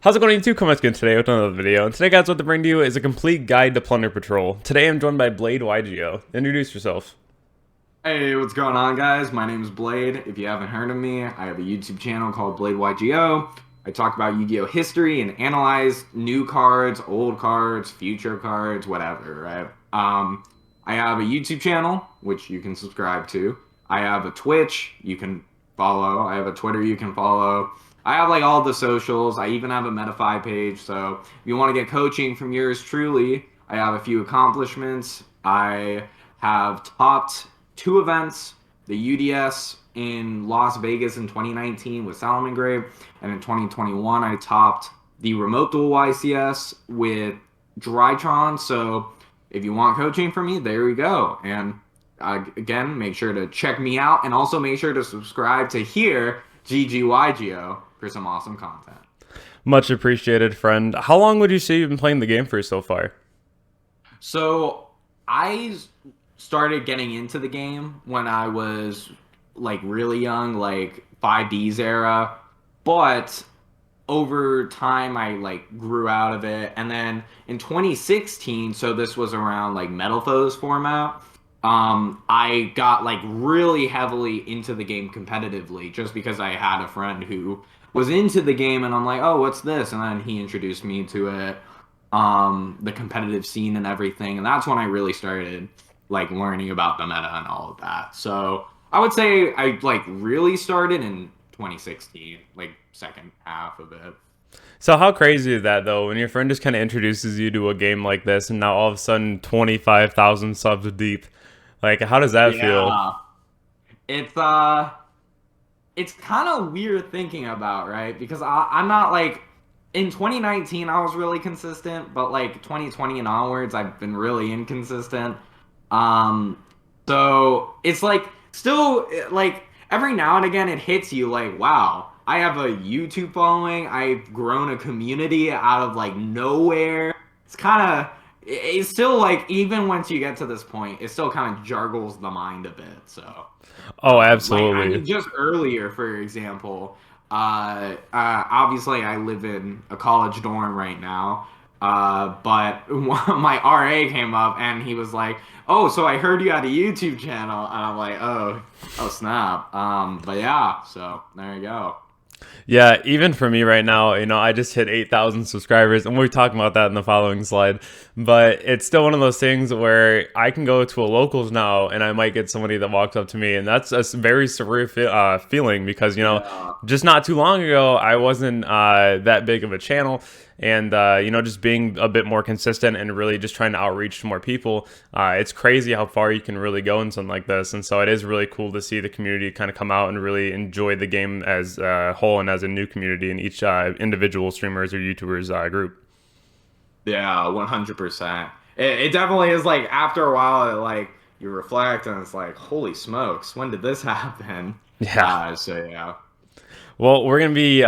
How's it going, YouTube? Coming again today with another video. And today, guys, what to bring to you is a complete guide to Plunder Patrol. Today, I'm joined by GGYGO. Introduce yourself. Hey, what's going on, guys? My name is Blade. If you haven't heard of me, I have a YouTube channel called BladeYGO. I talk about Yu-Gi-Oh! History and analyze new cards, old cards, future cards, whatever, right? I have a YouTube channel, which you can subscribe to. I have a Twitch you can follow. I have a Twitter you can follow. I have like all the socials. I even have a Metafy page. So if you want to get coaching from yours truly, I have a few accomplishments. I have topped two events, the UDS in Las Vegas in 2019 with Salomon Grave, and in 2021 I topped the Remote Duel YCS with Drytron. So if you want coaching from me, there we go. And again, make sure to check me out, and also make sure to subscribe to here, GGYGO, for some awesome content. Much appreciated, friend. How long would you say you've been playing the game for so far? So I started getting into the game when I was like really young, like 5Ds era, but over time I like grew out of it. And then in 2016, so this was around like Metal Foes format, I got like really heavily into the game competitively just because I had a friend who was into the game, and I'm like, oh, what's this? And then he introduced me to it, the competitive scene and everything, and that's when I really started like learning about the meta and all of that. So I would say I like really started in 2016, like second half of it. So how crazy is that, though, when your friend just kind of introduces you to a game like this, and now all of a sudden 25,000 subs deep? Like, how does that feel? Yeah, it's it's kind of weird thinking about, right? Because I'm not like in 2019 I was really consistent, but like 2020 and onwards I've been really inconsistent. Um, so it's like still like every now and again it hits you like, wow, I have a YouTube following. I've grown a community out of like nowhere. It's kind of it's still like even once you get to this point, it still kind of jargles the mind a bit. So. Oh, Like I absolutely. mean, just earlier, for example, obviously I live in a college dorm right now, but my RA came up and he was like, "Oh, so I heard you had a YouTube channel," and I'm like, "Oh, snap." But yeah, so there you go. Yeah, even for me right now, I just hit 8,000 subscribers, and we'll be talking about that in the following slide. But it's still one of those things where I can go to a locals now, and I might get somebody that walks up to me, and that's a very surreal feeling because, Yeah. just not too long ago, I wasn't that big of a channel. And, just being a bit more consistent and really just trying to outreach to more people, it's crazy how far you can really go in something like this. And so it is really cool to see the community kind of come out and really enjoy the game as a whole and as a new community in each individual streamers or YouTubers group. Yeah, 100%. It definitely is like after a while, like you reflect and it's like, holy smokes, when did this happen? Yeah. So yeah. Well, we're going to be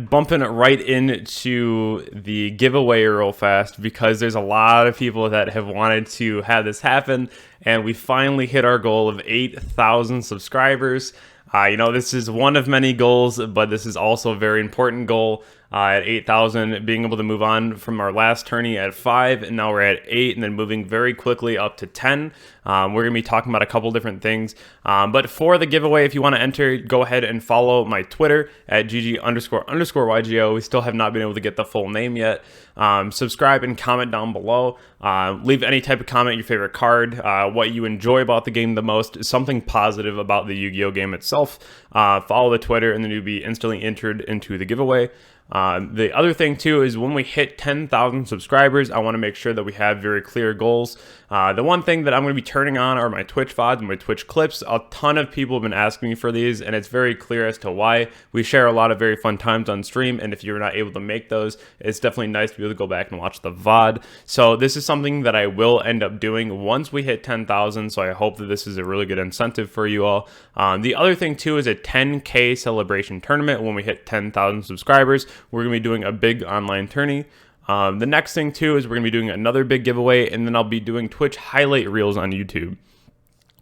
bumping right into the giveaway real fast because there's a lot of people that have wanted to have this happen, and we finally hit our goal of 8,000 subscribers. This is one of many goals, but this is also a very important goal. At 8,000, being able to move on from our last tourney at 5, and now we're at 8, and then moving very quickly up to 10. We're going to be talking about a couple different things. But for the giveaway, if you want to enter, go ahead and follow my Twitter at GG__YGO. We still have not been able to get the full name yet. Subscribe and comment down below. Leave any type of comment, your favorite card, what you enjoy about the game the most, something positive about the Yu-Gi-Oh! Game itself. Follow the Twitter, and then you'll be instantly entered into the giveaway. The other thing too is when we hit 10,000 subscribers, I want to make sure that we have very clear goals. The one thing that I'm going to be turning on are my Twitch VODs and my Twitch clips. A ton of people have been asking me for these, and it's very clear as to why. We share a lot of very fun times on stream, and if you're not able to make those, it's definitely nice to be able to go back and watch the VOD. So this is something that I will end up doing once we hit 10,000, so I hope that this is a really good incentive for you all. The other thing too is a 10K celebration tournament when we hit 10,000 subscribers. We're going to be doing a big online tourney. The next thing too is we're going to be doing another big giveaway, and then I'll be doing Twitch highlight reels on YouTube.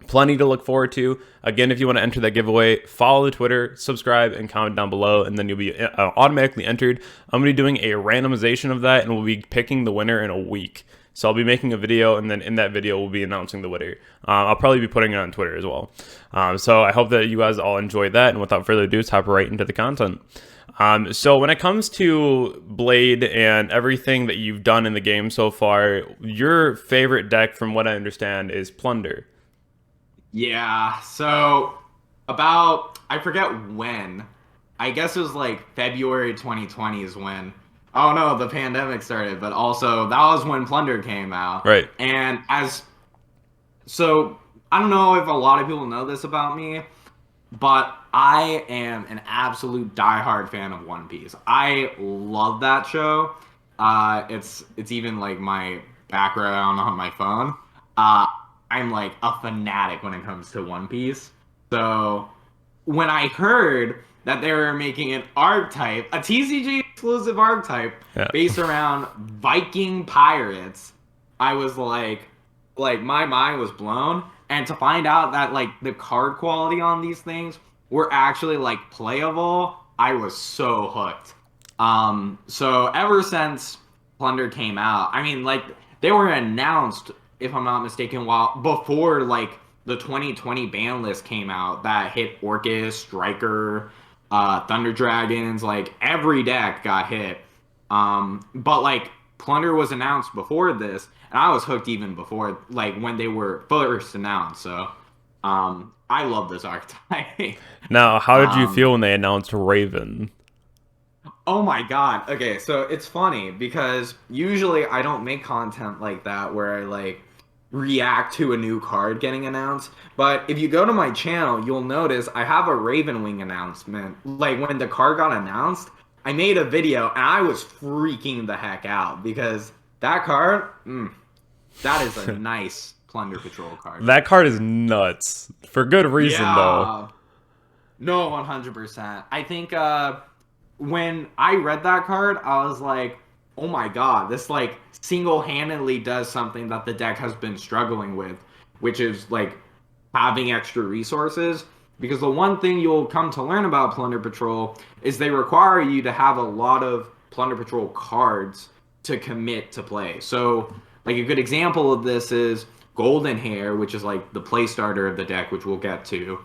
plenty to look forward to. Again, if you want to enter that giveaway, follow the Twitter, subscribe, and comment down below, and then you'll be automatically entered. I'm going to be doing a randomization of that, and we'll be picking the winner in a week. So I'll be making a video, and then in that video, we'll be announcing the winner. I'll probably be putting it on Twitter as well. So I hope that you guys all enjoyed that, and without further ado, let's hop right into the content. So when it comes to Blade and everything that you've done in the game so far, your favorite deck, from what I understand, is Plunder. Yeah, so I forget when, I guess it was like February 2020 is when, oh no, the pandemic started, but also that was when Plunder came out. Right. And so I don't know if a lot of people know this about me, but I am an absolute diehard fan of One Piece. I love that show. It's even like my background on my phone. I'm like a fanatic when it comes to One Piece. So when I heard that they were making an archetype, a TCG exclusive archetype based around Viking pirates, I was like my mind was blown. And to find out that like the card quality on these things were actually like playable, I was so hooked. So ever since Plunder came out, I mean, like they were announced, if I'm not mistaken, before like the 2020 ban list came out that hit Orcus, Striker, Thunder Dragons, like every deck got hit. But like Plunder was announced before this, and I was hooked even before, like when they were first announced. So I love this archetype. Now, how did you feel when they announced Raven? Oh my god. Okay, so it's funny because usually I don't make content like that where I like react to a new card getting announced. But if you go to my channel, you'll notice I have a Raven Wing announcement. Like when the card got announced, I made a video and I was freaking the heck out because that card, that is a nice Plunder Patrol card. That card is nuts. For good reason, though. No, 100%. I think when I read that card, I was like, oh my god, this like single-handedly does something that the deck has been struggling with, which is like having extra resources. Because the one thing you'll come to learn about Plunder Patrol is they require you to have a lot of Plunder Patrol cards to commit to play. So like a good example of this is Golden Hair, which is like the play starter of the deck, which we'll get to,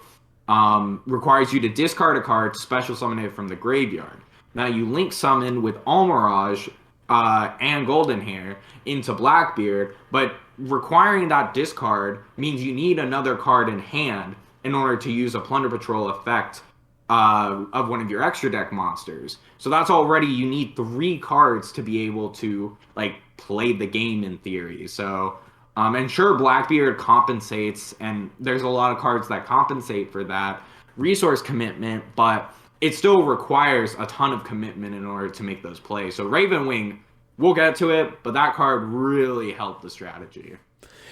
requires you to discard a card to special summon it from the graveyard. Now you link summon with Almirage and Golden Hair into Blackbeard, but requiring that discard means you need another card in hand in order to use a Plunder Patrol effect of one of your extra deck monsters. So that's already, you need 3 cards to be able to like play the game in theory. So and sure, Blackbeard compensates, and there's a lot of cards that compensate for that resource commitment, but it still requires a ton of commitment in order to make those plays. So Raven Wing, we'll get to it, but that card really helped the strategy.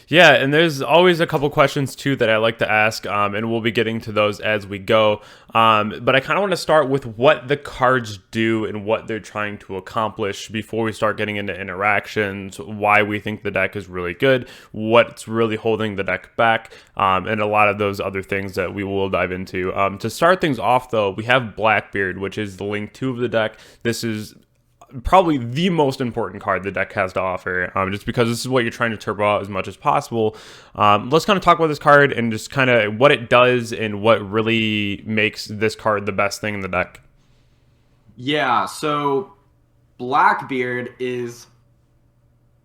Yeah, and there's always a couple questions too that I like to ask, and we'll be getting to those as we go. But I kind of want to start with what the cards do and what they're trying to accomplish before we start getting into interactions, why we think the deck is really good, what's really holding the deck back, and a lot of those other things that we will dive into. To start things off, though, we have Blackbeard, which is the link 2 of the deck. This is probably the most important card the deck has to offer, just because this is what you're trying to turbo out as much as possible. Let's kind of talk about this card and just kind of what it does and what really makes this card the best thing in the deck. Yeah, so Blackbeard is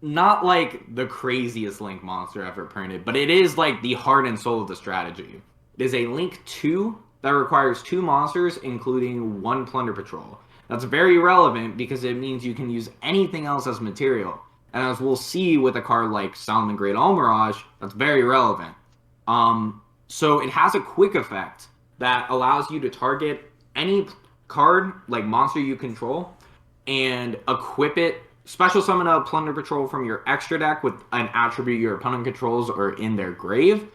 not like the craziest Link monster ever printed, but it is like the heart and soul of the strategy. It is a Link 2 that requires 2 monsters, including 1 Plunder Patrol. That's very relevant because it means you can use anything else as material. And as we'll see with a card like Solomon Great Almirage, that's very relevant. So it has a quick effect that allows you to target any card, like monster you control, and equip it, special summon a Plunder Patrol from your extra deck with an attribute your opponent controls or in their grave.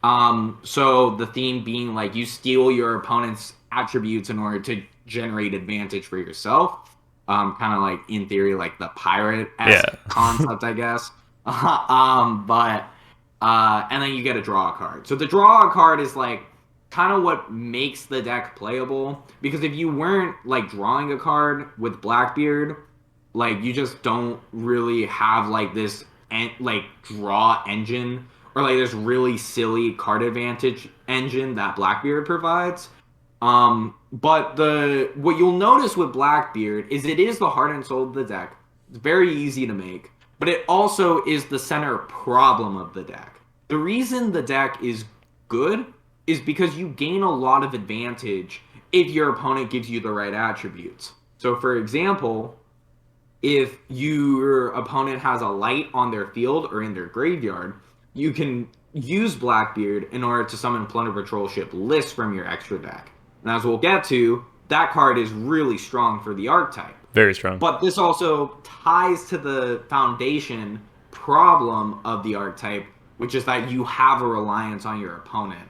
So the theme being like you steal your opponent's attributes in order to generate advantage for yourself. Kind of like, in theory, like the pirate-esque concept, I guess. But and then you get to draw a card. So the draw a card is like kind of what makes the deck playable, because if you weren't like drawing a card with Blackbeard, like you just don't really have like this like draw engine, or like this really silly card advantage engine that Blackbeard provides. But what you'll notice with Blackbeard is it is the heart and soul of the deck. It's very easy to make, but it also is the center problem of the deck. The reason the deck is good is because you gain a lot of advantage if your opponent gives you the right attributes. So for example, if your opponent has a light on their field or in their graveyard, you can use Blackbeard in order to summon Plunder Patrol ship lists from your extra deck. And as we'll get to, that card is really strong for the archetype. Very strong. But this also ties to the foundation problem of the archetype, which is that you have a reliance on your opponent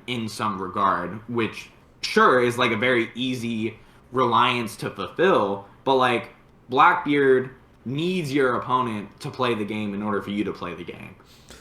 in some regard, which sure is like a very easy reliance to fulfill, but like Blackbeard needs your opponent to play the game in order for you to play the game.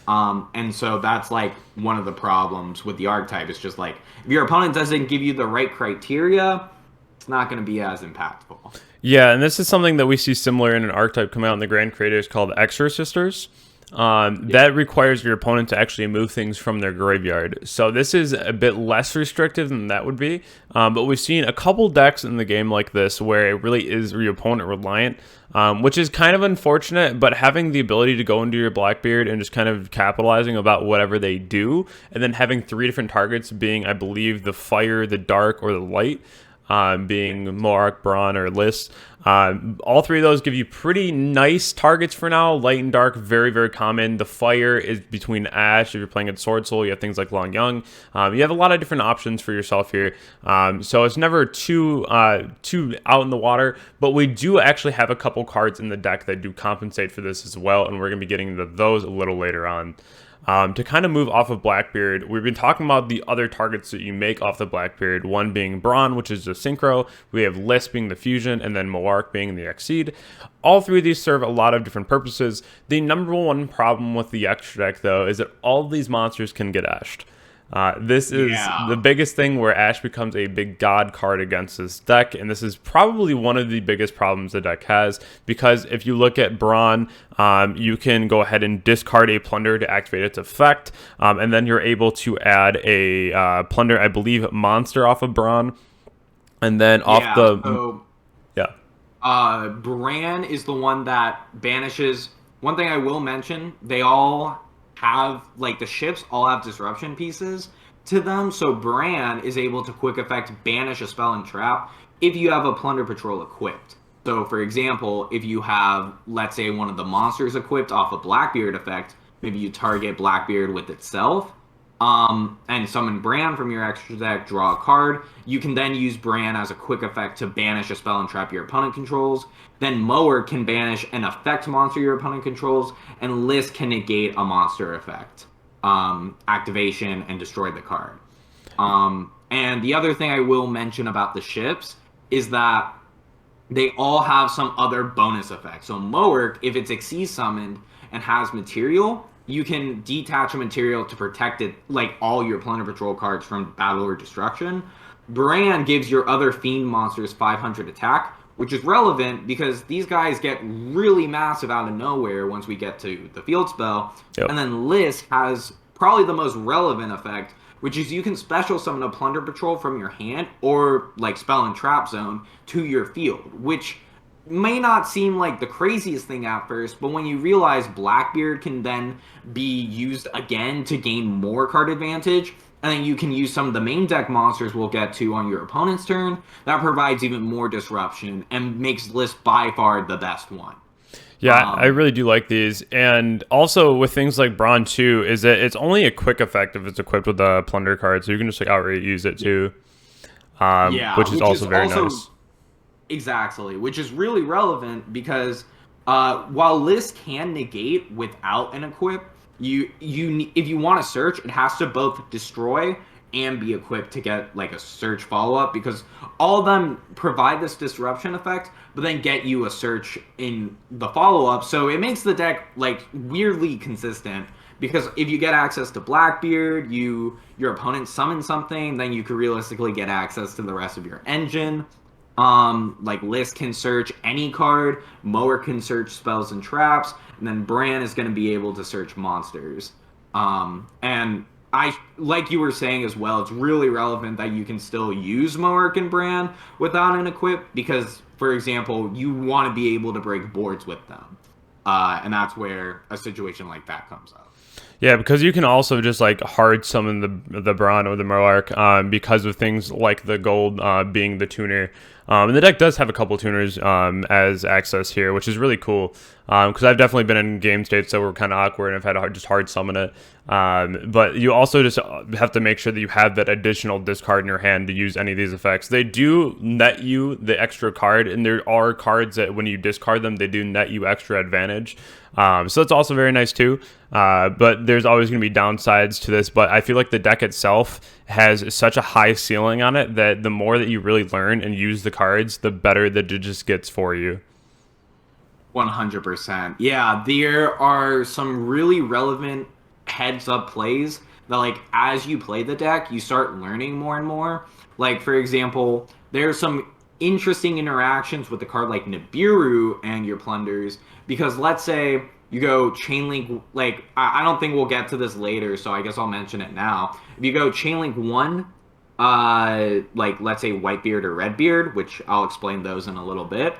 And so that's like one of the problems with the archetype. It's just like if your opponent doesn't give you the right criteria, it's not going to be as impactful. Yeah, and this is something that we see similar in an archetype come out in the Grand Creators called Exorcisters. That requires your opponent to actually move things from their graveyard. So this is a bit less restrictive than that would be. But we've seen a couple decks in the game like this where it really is your opponent reliant, which is kind of unfortunate. But having the ability to go into your Blackbeard and just kind of capitalizing about whatever they do, and then having 3 different targets being, I believe, the fire, the dark, or the light, being Moark, Brawn, or Lys. All 3 of those give you pretty nice targets for now. Light and dark, very, very common. The fire is between Ash. If you're playing at Sword Soul, you have things like Long Young. You have a lot of different options for yourself here. So it's never too out in the water, but we do actually have a couple cards in the deck that do compensate for this as well, and we're going to be getting into those a little later on. To kind of move off of Blackbeard, we've been talking about the other targets that you make off the Blackbeard, one being Brawn, which is the Synchro, we have Lys being the Fusion, and then Moark being the Exceed. All 3 of these serve a lot of different purposes. The number one problem with the extra deck, though, is that all of these monsters can get ashed. This is the biggest thing where Ash becomes a big god card against this deck, and this is probably one of the biggest problems the deck has, because if you look at Brawn, you can go ahead and discard a Plunder to activate its effect, and then you're able to add a Plunder, I believe, monster off of Brawn, and then Bran is the one that banishes. One thing I will mention, they all have, like, the ships all have disruption pieces to them, so Bran is able to quick effect banish a spell and trap if you have a Plunder Patrol equipped. So for example, if you have, let's say, one of the monsters equipped off a Blackbeard effect, maybe you target Blackbeard with itself, and summon Bran from your extra deck, draw a card. You can then use Bran as a quick effect to banish a spell and trap your opponent controls. Then Mower can banish an effect monster your opponent controls, and Lys can negate a monster effect activation and destroy the card. And the other thing I will mention about the ships is that they all have some other bonus effects. So Mower, if it's Exceed summoned and has material, you can detach a material to protect it, like all your Plunder Patrol cards, from battle or destruction. Bran gives your other Fiend monsters 500 attack, which is relevant because these guys get really massive out of nowhere once we get to the field spell. Yep. And then Lys has probably the most relevant effect, which is you can special summon a Plunder Patrol from your hand or like spell and trap zone to your field, which may not seem like the craziest thing at first, but when you realize Blackbeard can then be used again to gain more card advantage, and then you can use some of the main deck monsters we'll get to on your opponent's turn, that provides even more disruption and makes Lys by far the best one. Yeah, I really do like these. And also with things like Brawn too, is that it's only a quick effect if it's equipped with a Plunder card, so you can just like outright use it too. Which is also very nice. Exactly, which is really relevant because while Lys can negate without an equip, if you want to search, it has to both destroy and be equipped to get like a search follow-up, because all of them provide this disruption effect, but then get you a search in the follow-up. So it makes the deck like weirdly consistent because if you get access to Blackbeard, your opponent summons something, then you could realistically get access to the rest of your engine. Like List can search any card, Mower can search spells and traps, and then Bran is going to be able to search monsters. And like you were saying as well, it's really relevant that you can still use Moark and Bran without an equip because, for example, you want to be able to break boards with them. And that's where a situation like that comes up. Yeah, because you can also just like hard summon the Bron or the Moark because of things like the gold being the tuner. And the deck does have a couple tuners as access here, which is really cool. Because I've definitely been in game states that were kind of awkward and I've had to just hard summon it. But you also just have to make sure that you have that additional discard in your hand to use any of these effects. They do net you the extra card, and there are cards that when you discard them, they do net you extra advantage. So that's also very nice too. But there's always going to be downsides to this. But I feel like the deck itself has such a high ceiling on it that the more that you really learn and use the cards, the better that it just gets for you. 100%. Yeah, there are some really relevant heads-up plays that, like, as you play the deck, you start learning more and more. Like, for example, there's some interesting interactions with the card like Nibiru and your Plunders, because let's say you go Chainlink, like, I don't think we'll get to this later, so I guess I'll mention it now. If you go Chainlink 1, like, let's say Whitebeard or Redbeard, which I'll explain those in a little bit,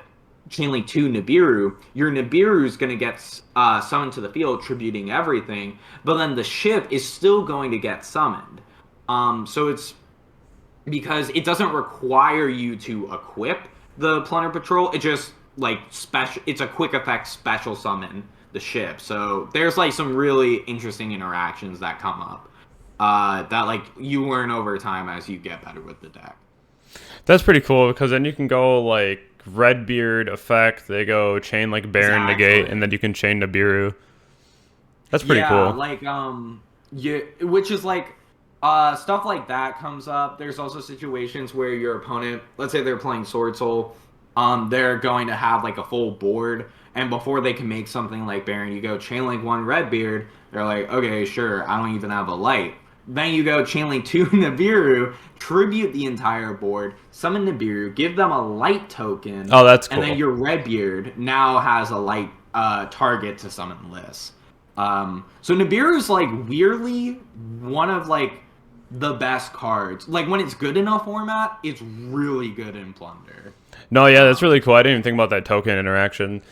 Chainlink 2 Nibiru, your Nibiru is going to get summoned to the field, tributing everything, but then the ship is still going to get summoned. So it's because it doesn't require you to equip the Plunder Patrol, it just, like, it's a quick effect special summon the ship. So there's, like, some really interesting interactions that come up that, like, you learn over time as you get better with the deck. That's pretty cool, because then you can go, like, Redbeard effect, they go chain like Baron negate, and then you can chain Nibiru. That's pretty cool. Like which is like stuff like that comes up. There's also situations where your opponent, let's say they're playing Sword Soul, they're going to have like a full board, and before they can make something like Baron, you go Chainlink 1 Redbeard, they're like, okay, sure, I don't even have a light. Then you go Chainlink 2 Nibiru, tribute the entire board, summon Nibiru, give them a light token. Oh, that's cool. And then your Redbeard now has a light target to summon List. So Nibiru is, like, weirdly one of, like, the best cards. Like, when it's good in a format, it's really good in Plunder. No, yeah, that's really cool. I didn't even think about that token interaction.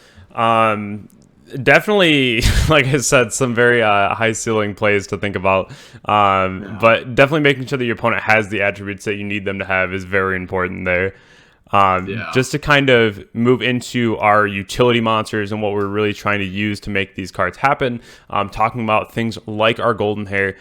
Definitely, like I said, some very high ceiling plays to think about. But definitely making sure that your opponent has the attributes that you need them to have is very important there. Just to kind of move into our utility monsters and what we're really trying to use to make these cards happen, talking about things like our Golden Hair,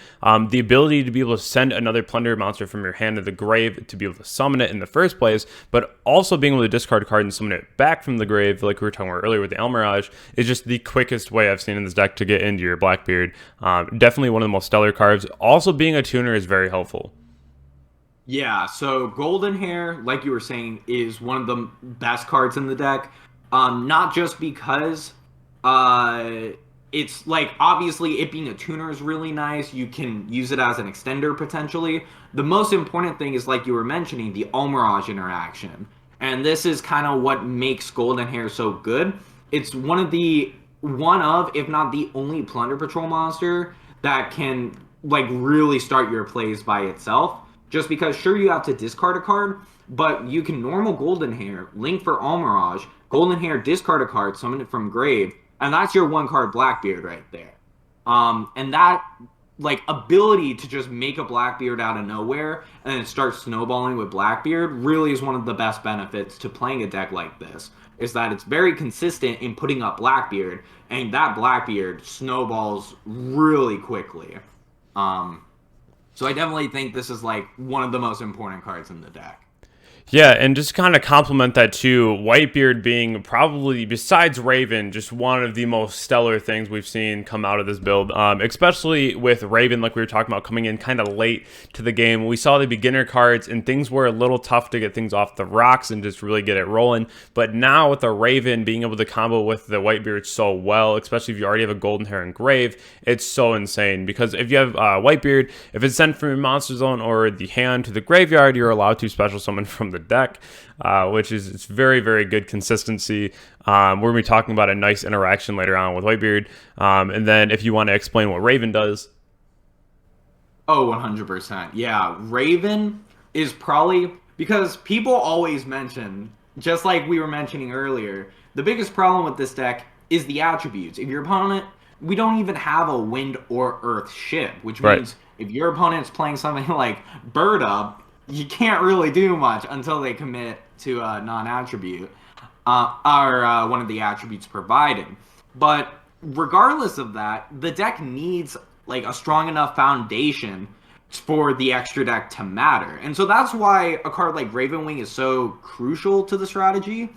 the ability to be able to send another Plunder monster from your hand to the grave to be able to summon it in the first place, but also being able to discard a card and summon it back from the grave, like we were talking about earlier with the Elmirage, is just the quickest way I've seen in this deck to get into your Blackbeard. Definitely one of the most stellar cards. Also, being a tuner is very helpful. Yeah, so Golden Hair, like you were saying, is one of the best cards in the deck. Not just because it's, like, obviously it being a tuner is really nice. You can use it as an extender potentially. The most important thing is, like you were mentioning, the Almirage interaction. And this is kind of what makes Golden Hair so good. It's one of, if not the only Plunder Patrol monster that can, like, really start your plays by itself. Just because, sure, you have to discard a card, but you can normal Golden Hair, link for Almirage, Golden Hair, discard a card, summon it from grave, and that's your one-card Blackbeard right there. And that, like, ability to just make a Blackbeard out of nowhere and then start snowballing with Blackbeard really is one of the best benefits to playing a deck like this, is that it's very consistent in putting up Blackbeard, and that Blackbeard snowballs really quickly. So I definitely think this is, like, one of the most important cards in the deck. Yeah, and just kind of complement that too, Whitebeard being probably, besides Raven, just one of the most stellar things we've seen come out of this build. Especially with Raven, like we were talking about, coming in kind of late to the game. We saw the beginner cards, and things were a little tough to get things off the rocks and just really get it rolling. But now with the Raven being able to combo with the Whitebeard so well, especially if you already have a Golden Hair Engrave, it's so insane. Because if you have Whitebeard, if it's sent from your monster zone or the hand to the graveyard, you're allowed to special summon from the deck, which is it's very, very good consistency. We're going to be talking about a nice interaction later on with Whitebeard. And then if you want to explain what Raven does. Oh, 100%. Yeah, Raven is probably, because people always mention, just like we were mentioning earlier, the biggest problem with this deck is the attributes. If your opponent, we don't even have a wind or earth ship, which means if your opponent's playing something like Bird Up, you can't really do much until they commit to a non-attribute or one of the attributes provided. But regardless of that, the deck needs like a strong enough foundation for the extra deck to matter. And so that's why a card like Ravenwing is so crucial to the strategy,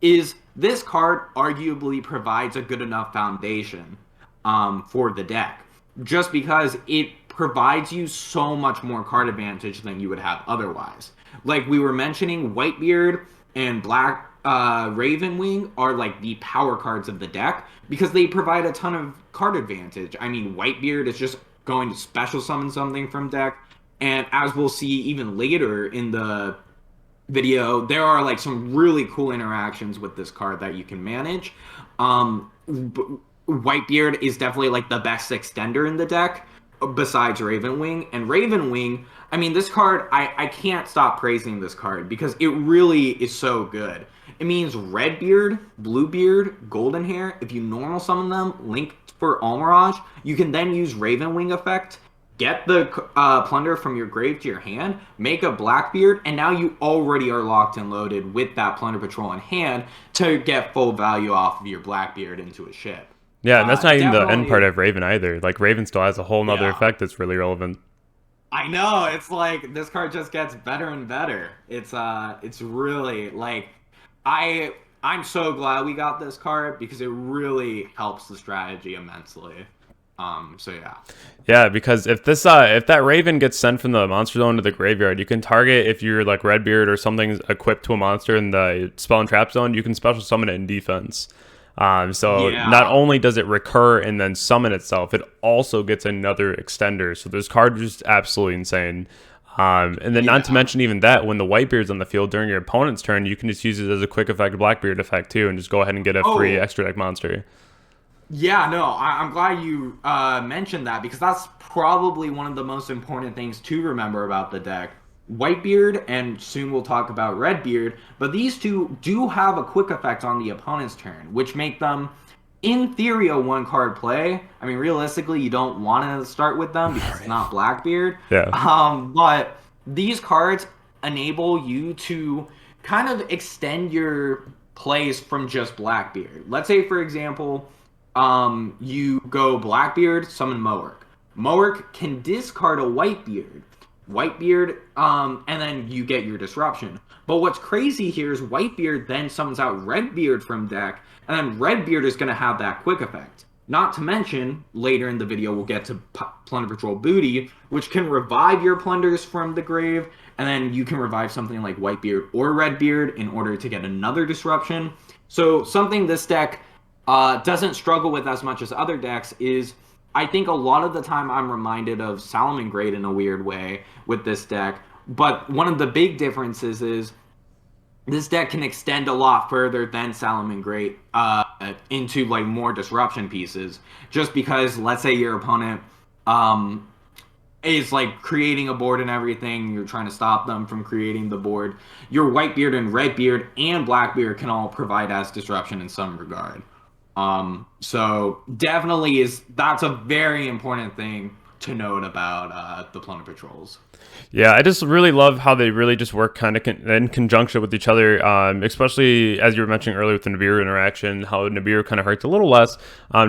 is this card arguably provides a good enough foundation for the deck, just because it provides you so much more card advantage than you would have otherwise. Like we were mentioning, Whitebeard and Ravenwing are like the power cards of the deck because they provide a ton of card advantage. I mean, Whitebeard is just going to special summon something from deck, and as we'll see even later in the video, there are like some really cool interactions with this card that you can manage. Whitebeard is definitely like the best extender in the deck besides Ravenwing. And Ravenwing, I mean, this card, I can't stop praising this card because it really is so good. It means Redbeard, Bluebeard, Golden Hair, if you normal summon them, link for Almirage, you can then use Ravenwing effect, get the Plunder from your grave to your hand, make a Blackbeard, and now you already are locked and loaded with that Plunder Patrol in hand to get full value off of your Blackbeard into a ship. Yeah, and that's not even the end part of Raven either. Like, Raven still has a whole nother effect that's really relevant. I know, it's like, this card just gets better and better. It's really, like, I'm so glad we got this card because it really helps the strategy immensely. So yeah. Yeah, because if this if that Raven gets sent from the monster zone to the graveyard, you can target, if you're like Redbeard or something's equipped to a monster in the spell and trap zone, you can special summon it in defense. Not only does it recur and then summon itself, it also gets another extender. So this card is just absolutely insane. And then not to mention even that, when the Whitebeard's on the field during your opponent's turn, you can just use it as a quick effect Blackbeard effect too, and just go ahead and get a free extra deck monster. Yeah, no, I'm glad you mentioned that because that's probably one of the most important things to remember about the deck. Whitebeard, and soon we'll talk about Redbeard, but these two do have a quick effect on the opponent's turn, which make them, in theory, a one-card play. I mean, realistically, you don't want to start with them because it's not Blackbeard. Yeah. But these cards enable you to kind of extend your plays from just Blackbeard. Let's say, for example, you go Blackbeard, summon Moark. Moark can discard a Whitebeard. And then you get your disruption. But what's crazy here is Whitebeard then summons out Redbeard from deck, and then Redbeard is going to have that quick effect. Not to mention, later in the video we'll get to Plunder Patrol Booty, which can revive your plunders from the grave, and then you can revive something like Whitebeard or Redbeard in order to get another disruption. So something this deck doesn't struggle with as much as other decks is, I think a lot of the time I'm reminded of Salamangreat in a weird way with this deck, but one of the big differences is this deck can extend a lot further than Salamangreat into like more disruption pieces, just because let's say your opponent is like creating a board and everything, you're trying to stop them from creating the board. Your Whitebeard and Redbeard and Blackbeard can all provide as disruption in some regard. So definitely that's a very important thing to note about the Plunder Patrols. Yeah, I just really love how they really just work kind of in conjunction with each other, especially as you were mentioning earlier with the Nibiru interaction, how Nibiru kind of hurts a little less,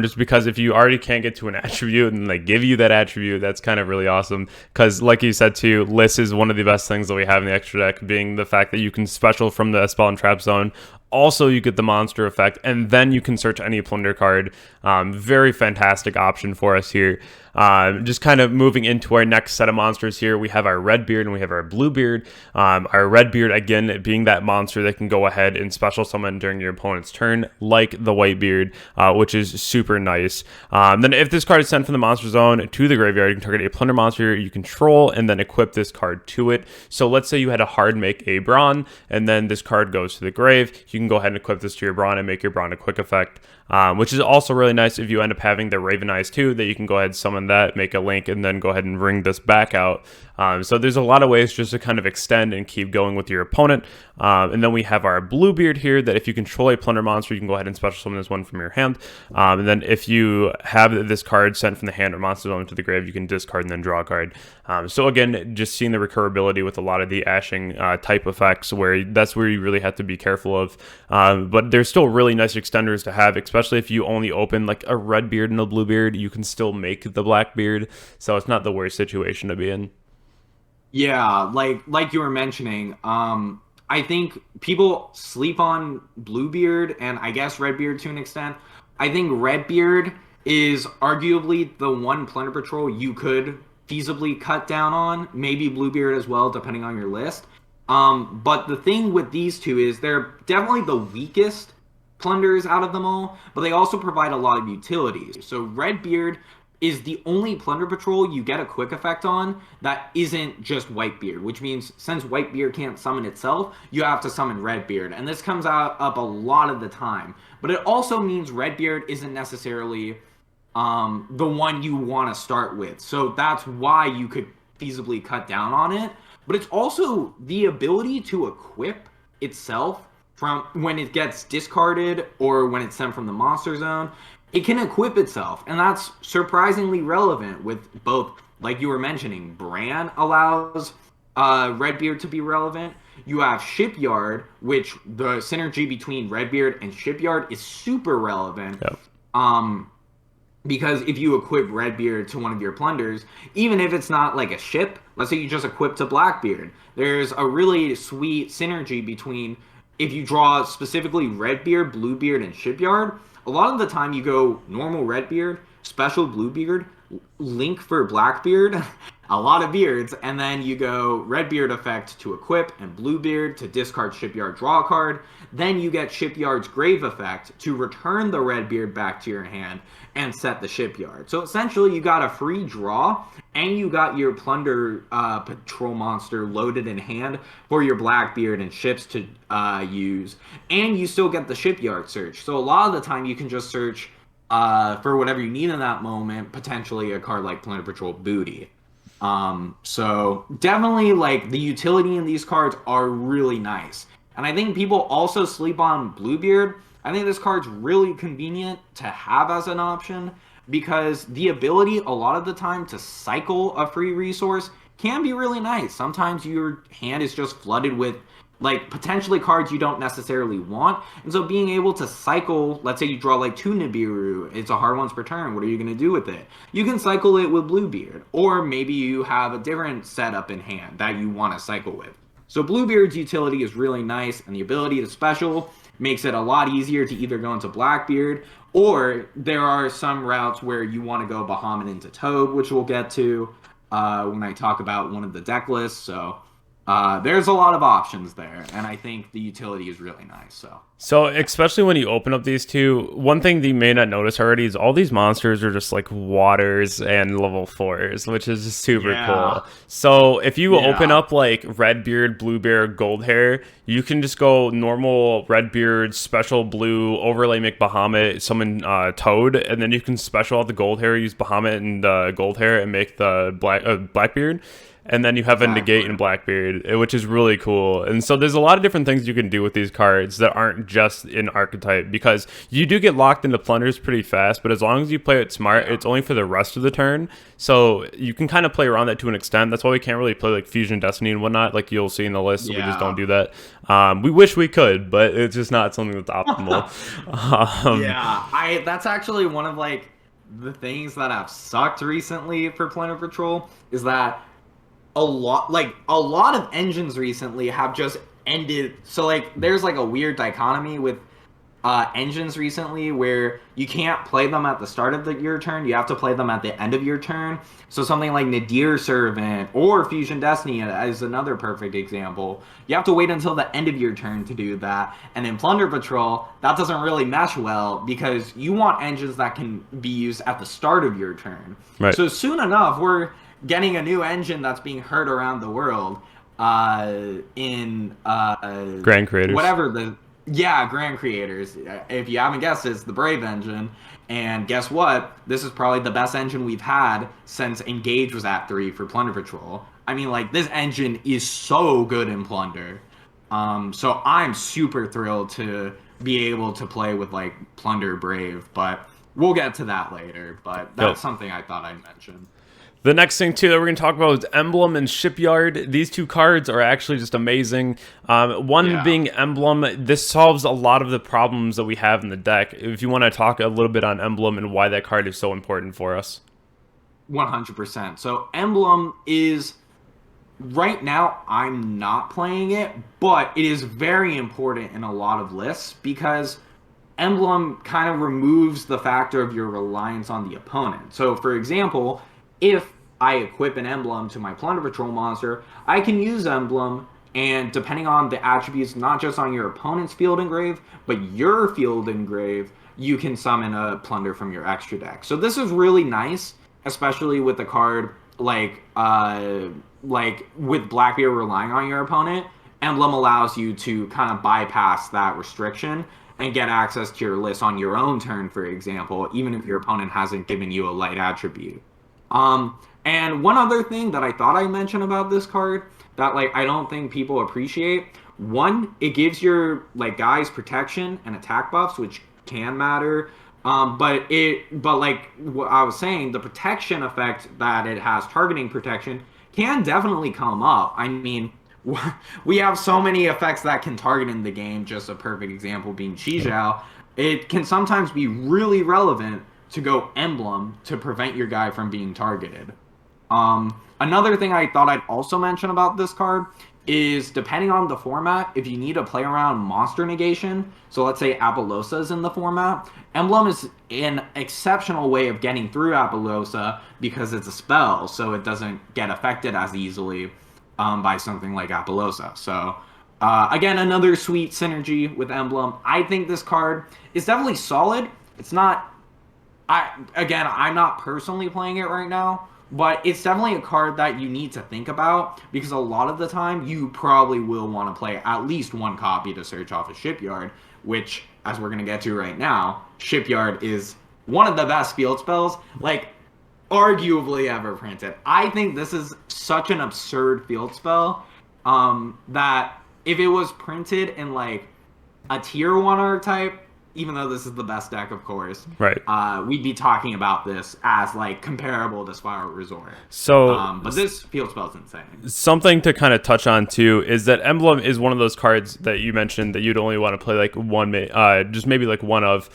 just because if you already can't get to an attribute and they give you that attribute, that's kind of really awesome. Because like you said too, Liss is one of the best things that we have in the extra deck, being the fact that you can special from the spell and trap zone. Also, you get the monster effect, and then you can search any plunder card. Very fantastic option for us here. Just kind of moving into our next set of monsters here, we have our Redbeard and we have our Bluebeard. Our Redbeard, again, being that monster that can go ahead and special summon during your opponent's turn, like the Whitebeard, which is super nice. Then if this card is sent from the monster zone to the graveyard, you can target a plunder monster you control and then equip this card to it. So let's say you had a hard make a Brawn, and then this card goes to the grave. You can go ahead and equip this to your Brawn and make your Brawn a quick effect. Which is also really nice if you end up having the Raven Eyes too, that you can go ahead and summon that, make a link, and then go ahead and ring this back out. So there's a lot of ways just to kind of extend and keep going with your opponent. And then we have our Bluebeard here, that if you control a plunder monster, you can go ahead and special summon this one from your hand. And then if you have this card sent from the hand or monster zone to the grave, you can discard and then draw a card. So again, just seeing the recurability with a lot of the ashing type effects, where that's where you really have to be careful of. But there's still really nice extenders to have, especially if you only open like a Redbeard and a Bluebeard, you can still make the Blackbeard. So it's not the worst situation to be in. Yeah, like you were mentioning, I think people sleep on Bluebeard and I guess Redbeard to an extent. I think Redbeard is arguably the one Plunder Patrol you could feasibly cut down on, maybe Bluebeard as well, depending on your list. But the thing with these two is they're definitely the weakest plunders out of them all, but they also provide a lot of utilities. So Redbeard is the only Plunder Patrol you get a quick effect on that isn't just Whitebeard, which means since Whitebeard can't summon itself, you have to summon Redbeard, and this comes up a lot of the time. But it also means Redbeard isn't necessarily the one you want to start with, so that's why you could feasibly cut down on it. But it's also the ability to equip itself from when it gets discarded or when it's sent from the monster zone. It can equip itself, and that's surprisingly relevant with both, like you were mentioning, Bran allows Redbeard to be relevant. You have Shipyard, which the synergy between Redbeard and Shipyard is super relevant. Yep. Because if you equip Redbeard to one of your plunders, even if it's not like a ship, let's say you just equip to Blackbeard, there's a really sweet synergy between, if you draw specifically Redbeard, Bluebeard, and Shipyard, a lot of the time you go normal Redbeard, special Bluebeard, link for Blackbeard, a lot of beards, and then you go Redbeard effect to equip and Bluebeard to discard Shipyard, draw a card. Then you get Shipyard's grave effect to return the Redbeard back to your hand and set the Shipyard. So essentially you got a free draw and you got your Plunder Patrol monster loaded in hand for your Blackbeard and ships to use, and you still get the Shipyard search. So a lot of the time you can just search for whatever you need in that moment, potentially a card like Plunder Patrol Booty. So definitely, like, the utility in these cards are really nice. And I think people also sleep on Bluebeard. I think this card's really convenient to have as an option because the ability a lot of the time to cycle a free resource can be really nice. Sometimes your hand is just flooded with, like, potentially cards you don't necessarily want. And so being able to cycle, let's say you draw like 2 Nibiru, it's a hard once per turn, what are you going to do with it? You can cycle it with Bluebeard, or maybe you have a different setup in hand that you want to cycle with. So Bluebeard's utility is really nice, and the ability to special makes it a lot easier to either go into Blackbeard, or there are some routes where you want to go Bahamut into Toad, which we'll get to when I talk about one of the deck lists. So there's a lot of options there, and I think the utility is really nice. So especially when you open up these two, one thing that you may not notice already is all these monsters are just like waters and level 4s, which is just super cool. So if you open up like Redbeard, Bluebeard, Goldhair, you can just go normal Redbeard, special blue, overlay, make Bahamut, summon Toad, and then you can special out the Goldhair, use Bahamut and Goldhair, and make the Blackbeard. and then you have a negate in Blackbeard, which is really cool. And so there's a lot of different things you can do with these cards that aren't just in archetype, because you do get locked into plunders pretty fast, but as long as you play it smart, it's only for the rest of the turn. So you can kind of play around that to an extent. That's why we can't really play like Fusion Destiny and whatnot, like you'll see in the list. So we just don't do that. We wish we could, but it's just not something that's optimal. That's actually one of like the things that have sucked recently for Plunder Patrol, is that a lot of engines recently have just ended. So like there's like a weird dichotomy with engines recently where you can't play them at the start of your turn. You have to play them at the end of your turn. So something like Nadir Servant or Fusion Destiny is another perfect example. You have to wait until the end of your turn to do that. And in Plunder Patrol, that doesn't really mesh well because you want engines that can be used at the start of your turn. Right. So soon enough, we're getting a new engine that's being heard around the world in Grand Creators. Grand Creators. If you haven't guessed, it's the Brave engine. And guess what? This is probably the best engine we've had since Engage was at 3 for Plunder Patrol. I mean, like, this engine is so good in Plunder. So I'm super thrilled to be able to play with, like, Plunder Brave. But we'll get to that later. But that's something I thought I'd mention. The next thing, too, that we're going to talk about is Emblem and Shipyard. These two cards are actually just amazing. One being Emblem. This solves a lot of the problems that we have in the deck. If you want to talk a little bit on Emblem and why that card is so important for us. 100%. So Emblem is, right now, I'm not playing it, but it is very important in a lot of lists because Emblem kind of removes the factor of your reliance on the opponent. So, for example, if I equip an Emblem to my Plunder Patrol monster, I can use Emblem, and depending on the attributes, not just on your opponent's field engrave, but your field engrave, you can summon a Plunder from your extra deck. So this is really nice, especially with a card like with Blackbeard relying on your opponent. Emblem allows you to kind of bypass that restriction and get access to your list on your own turn, for example, even if your opponent hasn't given you a light attribute. And one other thing that I thought I'd mention about this card that, like, I don't think people appreciate. One, it gives your, like, guys protection and attack buffs, which can matter. But like what I was saying, the protection effect that it has, targeting protection, can definitely come up. I mean, we have so many effects that can target in the game, just a perfect example being Chi. It can sometimes be really relevant to go Emblem to prevent your guy from being targeted. Another thing I thought I'd also mention about this card is, depending on the format, if you need to play around monster negation, so let's say Apollousa is in the format, Emblem is an exceptional way of getting through Apollousa because it's a spell, so it doesn't get affected as easily by something like Apollousa. So again, another sweet synergy with Emblem. I think this card is definitely solid. It's not... I'm not personally playing it right now, but it's definitely a card that you need to think about because a lot of the time you probably will want to play at least one copy to search off a Shipyard, which, as we're going to get to right now, Shipyard is one of the best field spells, like, arguably ever printed. I think this is such an absurd field spell that if it was printed in, like, a tier 1 archetype, even though this is the best deck, of course, right? We'd be talking about this as, like, comparable to Spiral Resort. So, but this field spell is insane. Something to kind of touch on too is that Emblem is one of those cards that you mentioned that you'd only want to play like one, just maybe like one of,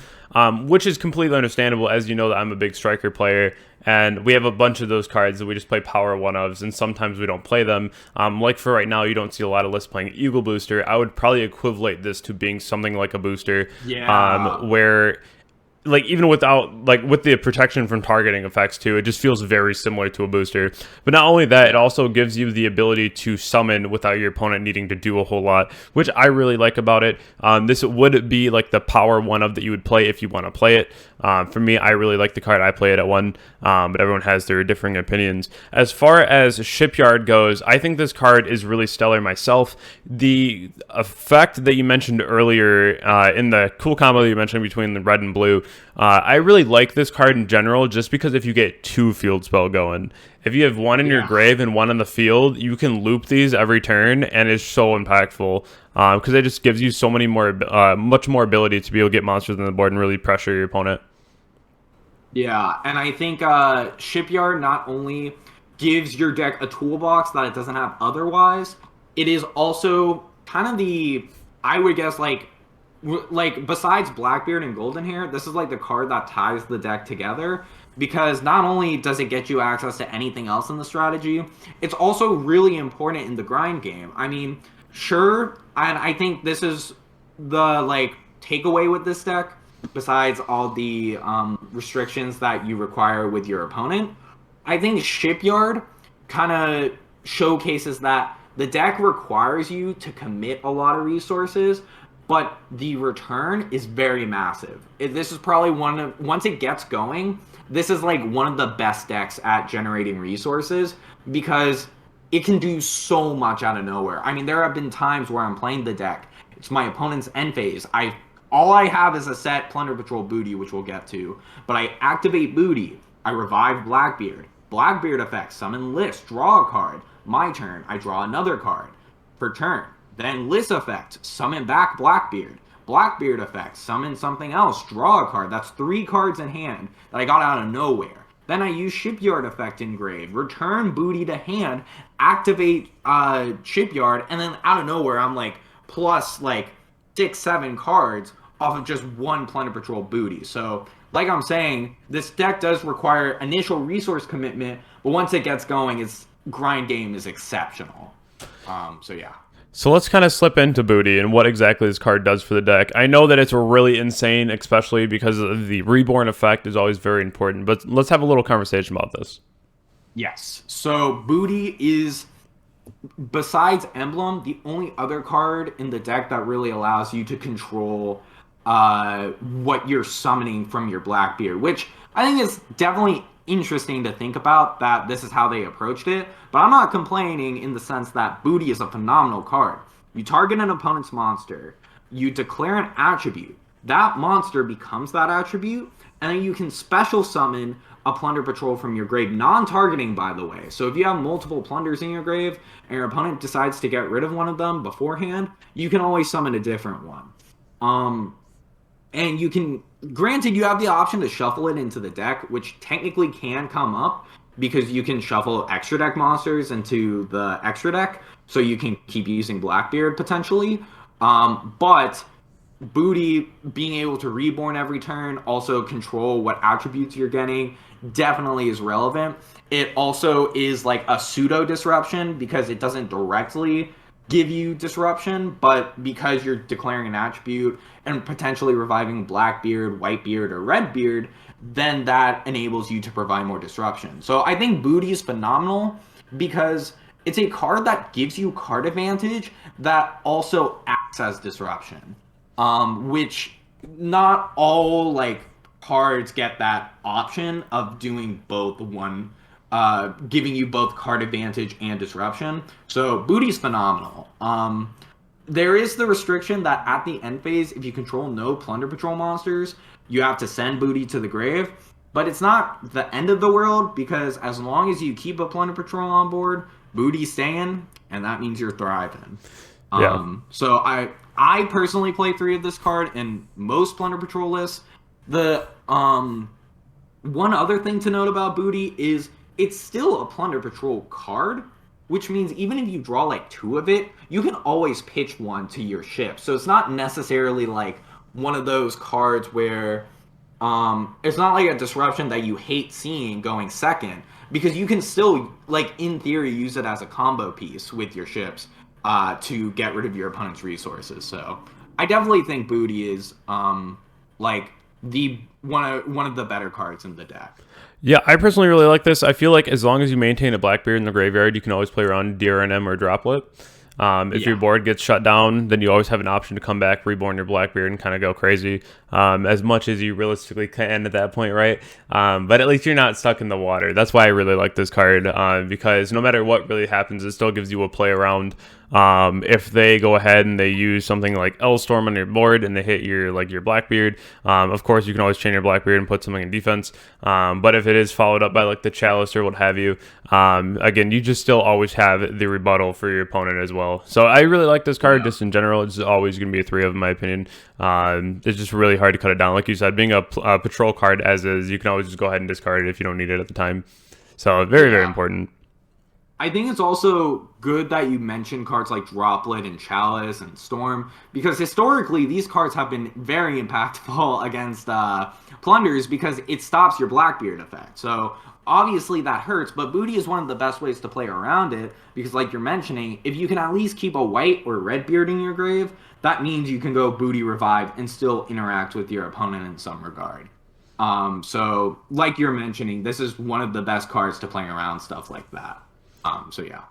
which is completely understandable, as you know that I'm a big striker player. And we have a bunch of those cards that we just play power one-ofs, and sometimes we don't play them. Like for right now, you don't see a lot of lists playing Eagle Booster. I would probably equivalent this to being something like a booster, where, like, even without, like, with the protection from targeting effects too, it just feels very similar to a booster. But not only that, it also gives you the ability to summon without your opponent needing to do a whole lot, which I really like about it. This would be like the power one of that you would play if you want to play it. For me, I really like the card. I play it at 1, but everyone has their differing opinions. As far as Shipyard goes, I think this card is really stellar myself. The effect that you mentioned earlier in the cool combo that you mentioned between the red and blue, I really like this card in general just because if you get 2 field spell going, if you have one in your grave and one on the field, you can loop these every turn, and it's so impactful because it just gives you so many more, much more ability to be able to get monsters on the board and really pressure your opponent. Yeah, and I think Shipyard not only gives your deck a toolbox that it doesn't have otherwise, it is also kind of the, I would guess, like besides Blackbeard and Golden Hair, this is like the card that ties the deck together, because not only does it get you access to anything else in the strategy, it's also really important in the grind game. I mean, sure, and I think this is the like takeaway with this deck, besides all the restrictions that you require with your opponent. I think Shipyard kind of showcases that the deck requires you to commit a lot of resources, but the return is very massive. This is probably once it gets going, this is like one of the best decks at generating resources because it can do so much out of nowhere. I mean, there have been times where I'm playing the deck, it's my opponent's end phase. All I have is a set Plunder Patrol Booty, which we'll get to, but I activate Booty, I revive Blackbeard. Blackbeard effect, summon List, draw a card. My turn, I draw another card per turn. Then List effect, summon back Blackbeard. Blackbeard effect, summon something else, draw a card. That's 3 cards in hand that I got out of nowhere. Then I use Shipyard effect in grave, return Booty to hand, activate Shipyard, and then out of nowhere I'm like plus like 6-7 cards off of just one Plunder Patrol Booty. So like I'm saying, this deck does require initial resource commitment, but once it gets going, its grind game is exceptional. So yeah. So let's kind of slip into Booty and what exactly this card does for the deck. I know that it's really insane, especially because of the Reborn effect is always very important, but let's have a little conversation about this. Yes. So Booty is, besides Emblem, the only other card in the deck that really allows you to control what you're summoning from your Blackbeard, which I think is definitely interesting to think about that this is how they approached it, but I'm not complaining in the sense that Booty is a phenomenal card. You target an opponent's monster, you declare an attribute, that monster becomes that attribute, and then you can special summon a Plunder Patrol from your grave, non-targeting by the way. So if you have multiple Plunders in your grave and your opponent decides to get rid of one of them beforehand, you can always summon a different one. And you can, granted, you have the option to shuffle it into the deck, which technically can come up because you can shuffle extra deck monsters into the extra deck, so you can keep using Blackbeard potentially. But Booty being able to reborn every turn, also control what attributes you're getting, definitely is relevant. It also is like a pseudo disruption because it doesn't directly give you disruption, but because you're declaring an attribute and potentially reviving Blackbeard, Whitebeard, or Redbeard, then that enables you to provide more disruption. So I think Booty is phenomenal because it's a card that gives you card advantage that also acts as disruption, which not all like cards get that option of doing both one. Giving you both card advantage and disruption. So Booty's phenomenal. There is the restriction that at the end phase, if you control no Plunder Patrol monsters, you have to send Booty to the grave. But it's not the end of the world because as long as you keep a Plunder Patrol on board, Booty's staying, and that means you're thriving. So I personally play 3 of this card in most Plunder Patrol lists. The one other thing to note about Booty is it's still a Plunder Patrol card, which means even if you draw like 2 of it, you can always pitch one to your ship. So it's not necessarily like one of those cards where it's not like a disruption that you hate seeing going second, because you can still, like in theory, use it as a combo piece with your ships to get rid of your opponent's resources. So I definitely think Booty is like the one of the better cards in the deck. Yeah, I personally really like this. I feel like as long as you maintain a Blackbeard in the graveyard, you can always play around DRNM or Droplet. If your board gets shut down, then you always have an option to come back, reborn your Blackbeard, and kind of go crazy as much as you realistically can at that point, right? But at least you're not stuck in the water. That's why I really like this card, because no matter what really happens, it still gives you a play around If they go ahead and they use something like L-Storm on your board and they hit your Blackbeard, of course you can always chain your Blackbeard and put something in defense. But if it is followed up by like the Chalice or what have you, again, you just still always have the rebuttal for your opponent as well. So I really like this card just in general. It's always going to be a 3 of in my opinion. It's just really hard to cut it down. Like you said, being a patrol card as is, you can always just go ahead and discard it if you don't need it at the time. So very, very important. I think it's also good that you mentioned cards like Droplet and Chalice and Storm, because historically these cards have been very impactful against Plunders because it stops your Blackbeard effect. So obviously that hurts, but Booty is one of the best ways to play around it because, like you're mentioning, if you can at least keep a White or Redbeard in your grave, that means you can go Booty Revive and still interact with your opponent in some regard. So like you're mentioning, this is one of the best cards to play around stuff like that. So yeah.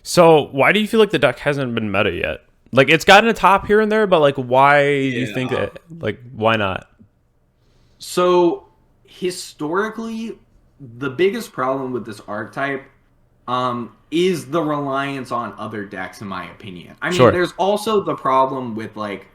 So why do you feel like the deck hasn't been meta yet? Like it's gotten a top here and there, but like why do you think that, like why not? So historically, the biggest problem with this archetype is the reliance on other decks, in my opinion. I mean, there's also the problem with like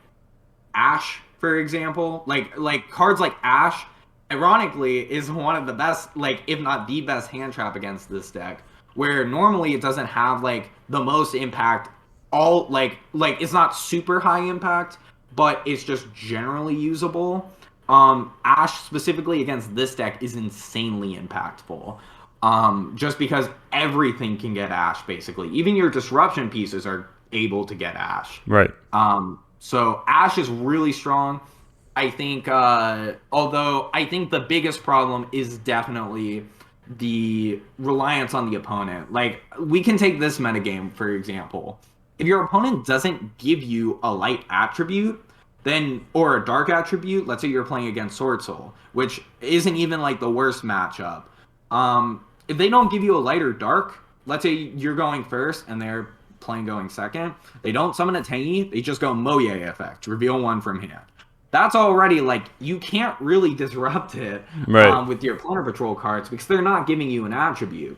Ash, for example. Like cards like Ash, ironically, is one of the best, like if not the best hand trap against this deck, where normally it doesn't have like the most impact, all like it's not super high impact, but it's just generally usable. Ash specifically against this deck is insanely impactful. Just because everything can get Ash, basically. Even your disruption pieces are able to get Ash. Right. So Ash is really strong. I think, although I think the biggest problem is definitely the reliance on the opponent. Like, we can take this metagame, for example. If your opponent doesn't give you a light attribute, then, or a dark attribute, let's say you're playing against Sword Soul, which isn't even like the worst matchup. If they don't give you a light or dark, let's say you're going first and they're playing going second, they don't summon a Tangy, they just go Moye effect, reveal 1 from hand. That's already, like, you can't really disrupt it with your Plunder Patrol cards because they're not giving you an attribute.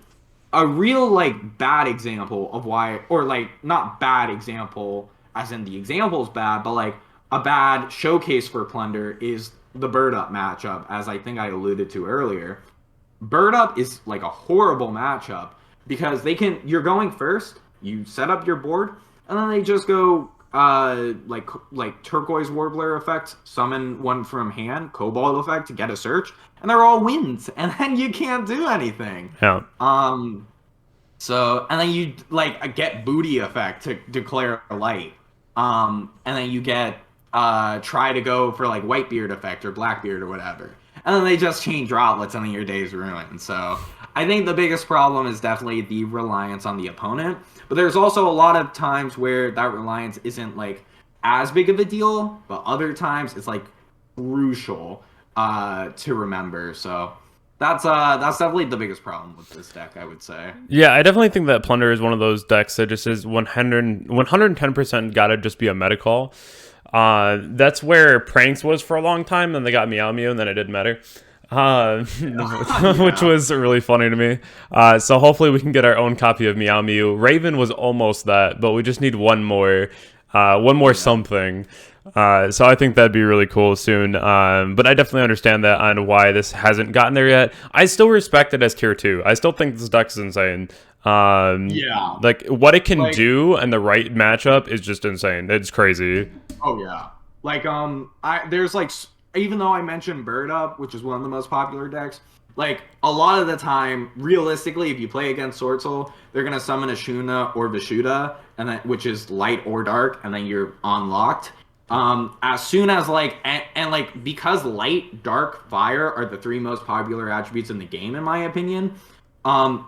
A real, like, bad example of why, or, like, not bad example as in the example's bad, but, like, a bad showcase for Plunder is the Bird Up matchup, as I think I alluded to earlier. Bird Up is, like, a horrible matchup because you're going first, you set up your board, and then they just go like Turquoise Warbler effect, summon 1 from hand, Cobalt effect to get a search, and they're all wins, and then you can't do anything. Yeah. So, and then you like get Booty effect to declare a light. And then you get try to go for like Whitebeard effect or Blackbeard or whatever. And then they just change droplets and then your day's ruined. So I think the biggest problem is definitely the reliance on the opponent. But there's also a lot of times where that reliance isn't like as big of a deal, but other times it's like crucial to remember. So that's definitely the biggest problem with this deck, I would say. Yeah, I definitely think that Plunder is one of those decks that just is 110% gotta just be a meta call. That's where Pranks was for a long time, and they got Meow Mew, and then it didn't matter. Which was really funny to me. So hopefully we can get our own copy of Meow Mew. Raven was almost that, but we just need one more something. So I think that'd be really cool soon. But I definitely understand that on why this hasn't gotten there yet. I still respect it as tier 2. I still think this deck is insane. Like what it can do and the right matchup is just insane. It's crazy. Oh yeah. Like there's like, even though I mentioned Bird Up, which is one of the most popular decks, like a lot of the time, realistically, if you play against Sword Soul, they're gonna summon a Shuna or Vishuda, and then which is light or dark, and then you're unlocked. As soon as like and like because light, dark, fire are the 3 most popular attributes in the game, in my opinion,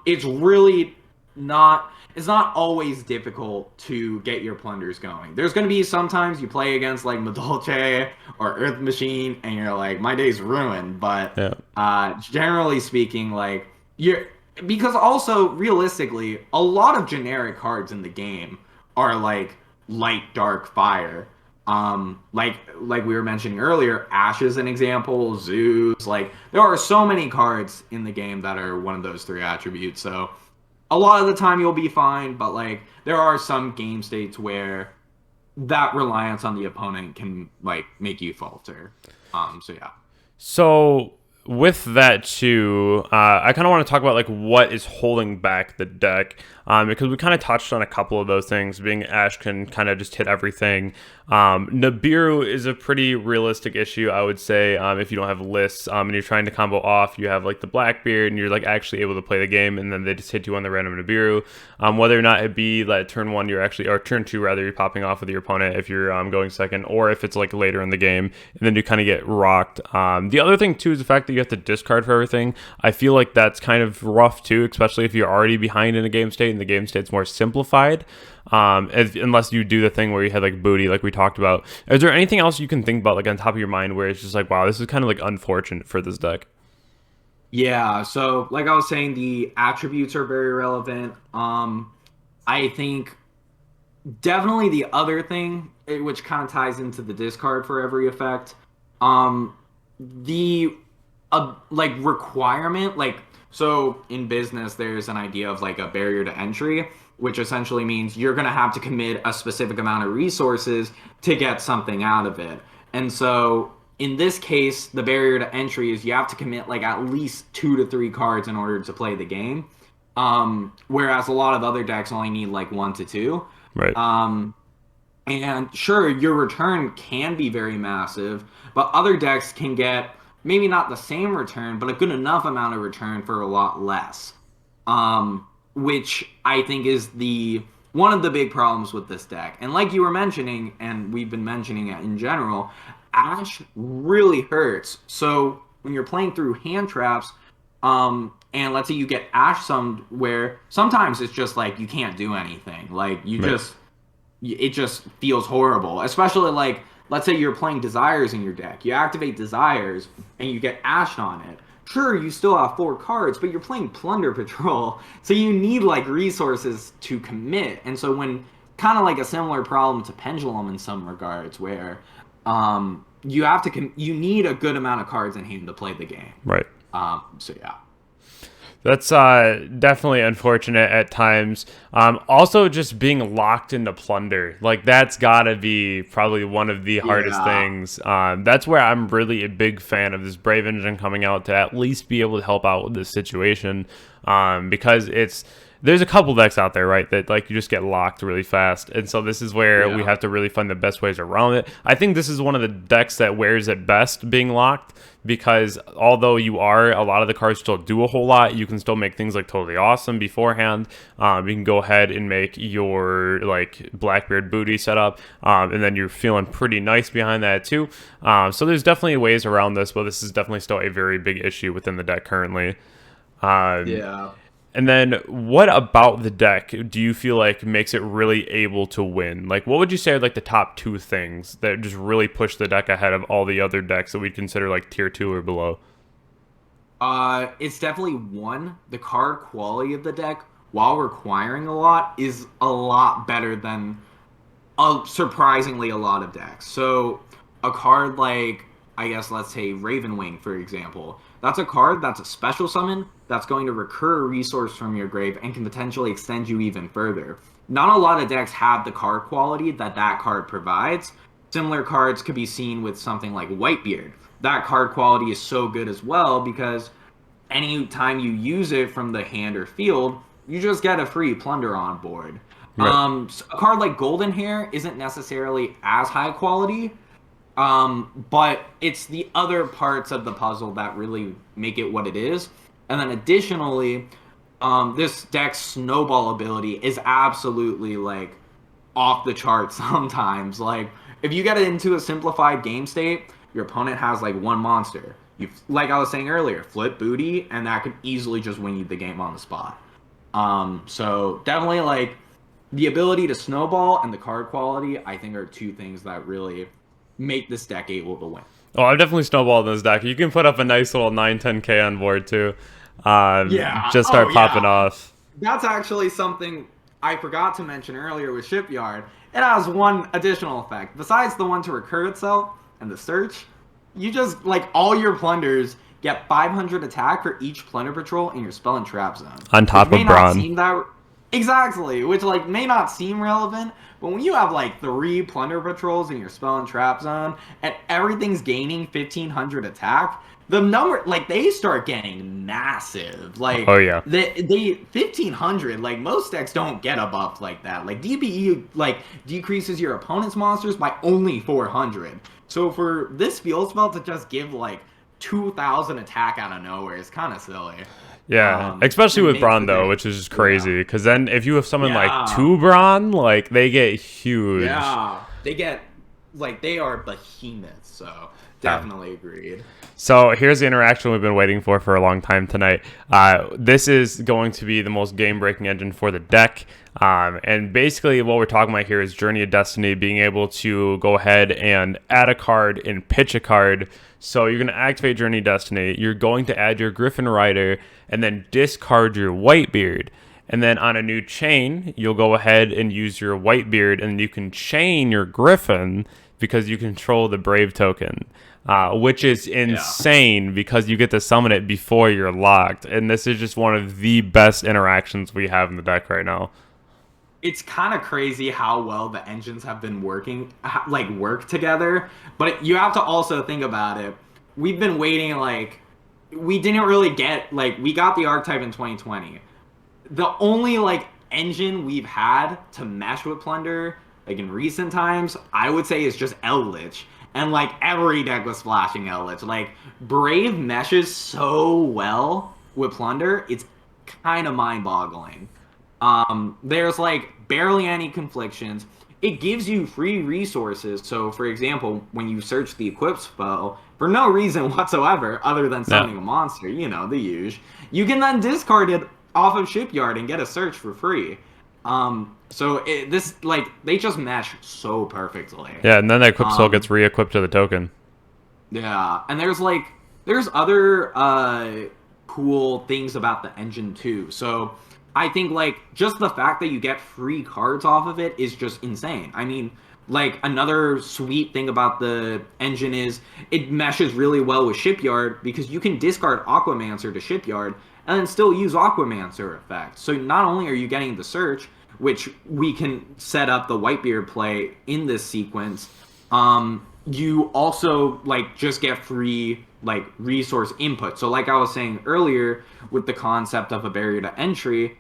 it's really not. It's not always difficult to get your plunders going. There's going to be sometimes you play against like Madolche or Earth Machine and you're like, my day's ruined. But generally speaking, like because also realistically, a lot of generic cards in the game are like light, dark, fire. Like we were mentioning earlier, Ash is an example, Zeus, like there are so many cards in the game that are one of those 3 attributes. So a lot of the time you'll be fine, but like there are some game states where that reliance on the opponent can like make you falter. So yeah. So with that too, I kind of want to talk about like what is holding back the deck, because we kind of touched on a couple of those things. Being Ash can kind of just hit everything. Nibiru is a pretty realistic issue, I would say. If you don't have lists, and you're trying to combo off, you have like the Blackbeard, and you're like actually able to play the game, and then they just hit you on the random Nibiru. Whether or not it be that turn one, you're actually, or turn two rather, you're popping off with your opponent if you're going second, or if it's like later in the game, and then you kind of get rocked. The other thing too is the fact that you have to discard for everything. I feel like that's kind of rough too, especially if you're already behind in a game state and the game state's more simplified. Unless you do the thing where you had like booty, like we talked about. Is there anything else you can think about, like on top of your mind, where it's just like, wow, this is kind of like unfortunate for this deck? Yeah, so like I was saying, the attributes are very relevant. I think definitely the other thing, which kind of ties into the discard for every effect, the like requirement, like so in business there's an idea of like a barrier to entry, which essentially means you're going to have to commit a specific amount of resources to get something out of it. And so in this case, the barrier to entry is you have to commit like at least 2 to 3 cards in order to play the game. Whereas a lot of other decks only need like 1 to 2. Right. And sure, your return can be very massive, but other decks can get maybe not the same return, but a good enough amount of return for a lot less. Which I think is the one of the big problems with this deck. And like you were mentioning, and we've been mentioning it in general, Ash really hurts. So when you're playing through hand traps, and let's say you get Ash summed, where sometimes it's just like you can't do anything. Like you Right. just, it just feels horrible. Especially like, let's say you're playing Desires in your deck. You activate Desires and you get Ashed on it. Sure, you still have 4 cards, but you're playing Plunder Patrol, so you need like resources to commit. And so when kind of like a similar problem to Pendulum in some regards, where you have to you need a good amount of cards in hand to play the game. Right. So yeah. That's definitely unfortunate at times. Also, just being locked into Plunder, like that's gotta be probably one of the hardest things. That's where I'm really a big fan of this Brave Engine coming out to at least be able to help out with this situation, because there's a couple decks out there, right, that like you just get locked really fast, and so this is where we have to really find the best ways around it. I think this is one of the decks that wears it best being locked, because although a lot of the cards still do a whole lot, you can still make things like totally awesome beforehand. You can go ahead and make your like Blackbeard booty setup, and then you're feeling pretty nice behind that too. So there's definitely ways around this, but this is definitely still a very big issue within the deck currently. Yeah. And then what about the deck do you feel like makes it really able to win? Like, what would you say are like the top 2 things that just really push the deck ahead of all the other decks that we'd consider like tier 2 or below? It's definitely one, the card quality of the deck, while requiring a lot, is a lot better than surprisingly a lot of decks. So a card like, I guess let's say Ravenwing, for example, that's a card that's a special summon that's going to recur a resource from your grave and can potentially extend you even further. Not a lot of decks have the card quality that that card provides. Similar cards could be seen with something like Whitebeard. That card quality is so good as well because any time you use it from the hand or field, you just get a free plunder on board. Right. So a card like Golden Hair isn't necessarily as high quality, but it's the other parts of the puzzle that really make it what it is. And then additionally, this deck's snowball ability is absolutely like off the charts sometimes. Like if you get into a simplified game state, your opponent has like 1 monster. You, like I was saying earlier, flip booty, and that could easily just win you the game on the spot. So definitely like the ability to snowball and the card quality, I think, are 2 things that really make this deck able to win. Oh, I've definitely snowballed in this deck. You can put up a nice little 9-10K on board too. Just start popping off. That's actually something I forgot to mention earlier with Shipyard. It has one additional effect. Besides the one to recur itself and the search, you just, like, all your plunders get 500 attack for each Plunder Patrol in your spell and trap zone. On top of Brawn. Seem that exactly, which like may not seem relevant, but when you have like 3 Plunder Patrols in your spell and trap zone and everything's gaining 1500 attack, the number, like, they start getting massive. Like, oh yeah, they 1500. Like, most decks don't get a buff like that. Like, DPE like decreases your opponent's monsters by only 400. So for this field spell to just give like 2000 attack out of nowhere is kind of silly. Yeah, especially with Brawn though, which is just crazy. Because then if you have someone like 2 Brawn, like they get huge. Yeah, they get like they are behemoths. So definitely agreed. So here's the interaction we've been waiting for a long time tonight. This is going to be the most game-breaking engine for the deck. And basically what we're talking about here is Journey of Destiny, being able to go ahead and add a card and pitch a card. So you're going to activate Journey of Destiny. You're going to add your Griffin Rider and then discard your Whitebeard. And then on a new chain, you'll go ahead and use your Whitebeard, and you can chain your Griffin because you control the Brave token. Which is insane because you get to summon it before you're locked. And this is just one of the best interactions we have in the deck right now. It's kind of crazy how well the engines have been working, like work together. But you have to also think about it. We've been waiting, like, we didn't really get, like, we got the archetype in 2020. The only, like, engine we've had to mesh with Plunder, like, in recent times, I would say is just Eldritch. And, like, every deck was splashing Eldritch. Like, Brave meshes so well with Plunder, it's kind of mind-boggling. There's, like, barely any conflictions. It gives you free resources. So, for example, when you search the Equip spell, for no reason whatsoever, other than summoning a monster, you know, the usual, you can then discard it off of Shipyard and get a search for free. So this, like, they just mesh so perfectly. Yeah, and then that equip spell gets re-equipped to the token. Yeah, and there's other cool things about the engine too. So I think, like, just the fact that you get free cards off of it is just insane. I mean, like, another sweet thing about the engine is it meshes really well with Shipyard because you can discard Aquamancer to Shipyard and then still use Aquamancer effect. So not only are you getting the search, which we can set up the Whitebeard play in this sequence, you also, like, just get free, like, resource input. So like I was saying earlier with the concept of a barrier to entry,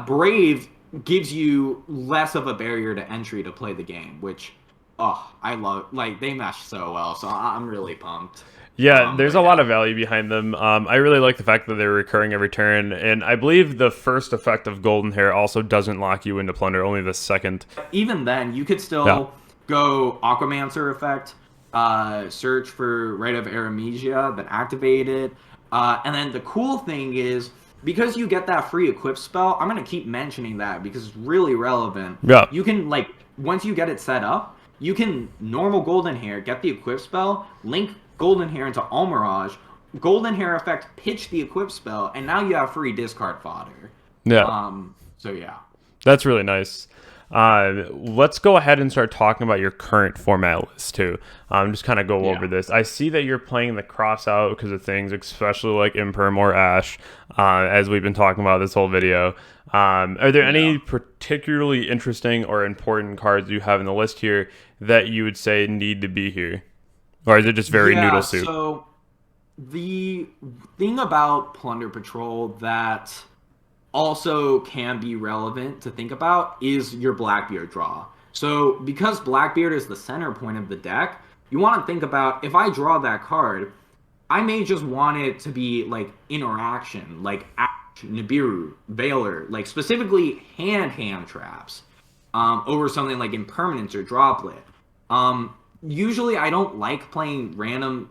Brave gives you less of a barrier to entry to play the game, which, I love. Like, they mesh so well, so I'm really pumped. Yeah, there's a lot of value behind them. I really like the fact that they're recurring every turn, and I believe the first effect of Golden Hair also doesn't lock you into Plunder, only the second. Even then, you could still go Aquamancer effect, search for Rite of Aramesia, then activate it. And then the cool thing is, because you get that free equip spell, I'm going to keep mentioning that because it's really relevant. Yeah. You can, like, once you get it set up, you can normal Golden Hair, get the equip spell, link Golden Hair into Almirage, Golden Hair effect, pitch the equip spell, and now you have free discard fodder. Yeah. So yeah. That's really nice. Let's go ahead and start talking about your current format list too. Just kind of go over this. I see that you're playing the cross out because of things, especially like Imperm or Ash, as we've been talking about this whole video. Are there any particularly interesting or important cards you have in the list here that you would say need to be here? Or is it just very noodle soup? So the thing about Plunder Patrol that also can be relevant to think about is your Blackbeard draw. So because Blackbeard is the center point of the deck, you want to think about, if I draw that card, I may just want it to be like interaction, like Ash, Nibiru, Veiler, like specifically hand traps, over something like Impermanence or Droplet. Usually I don't like playing random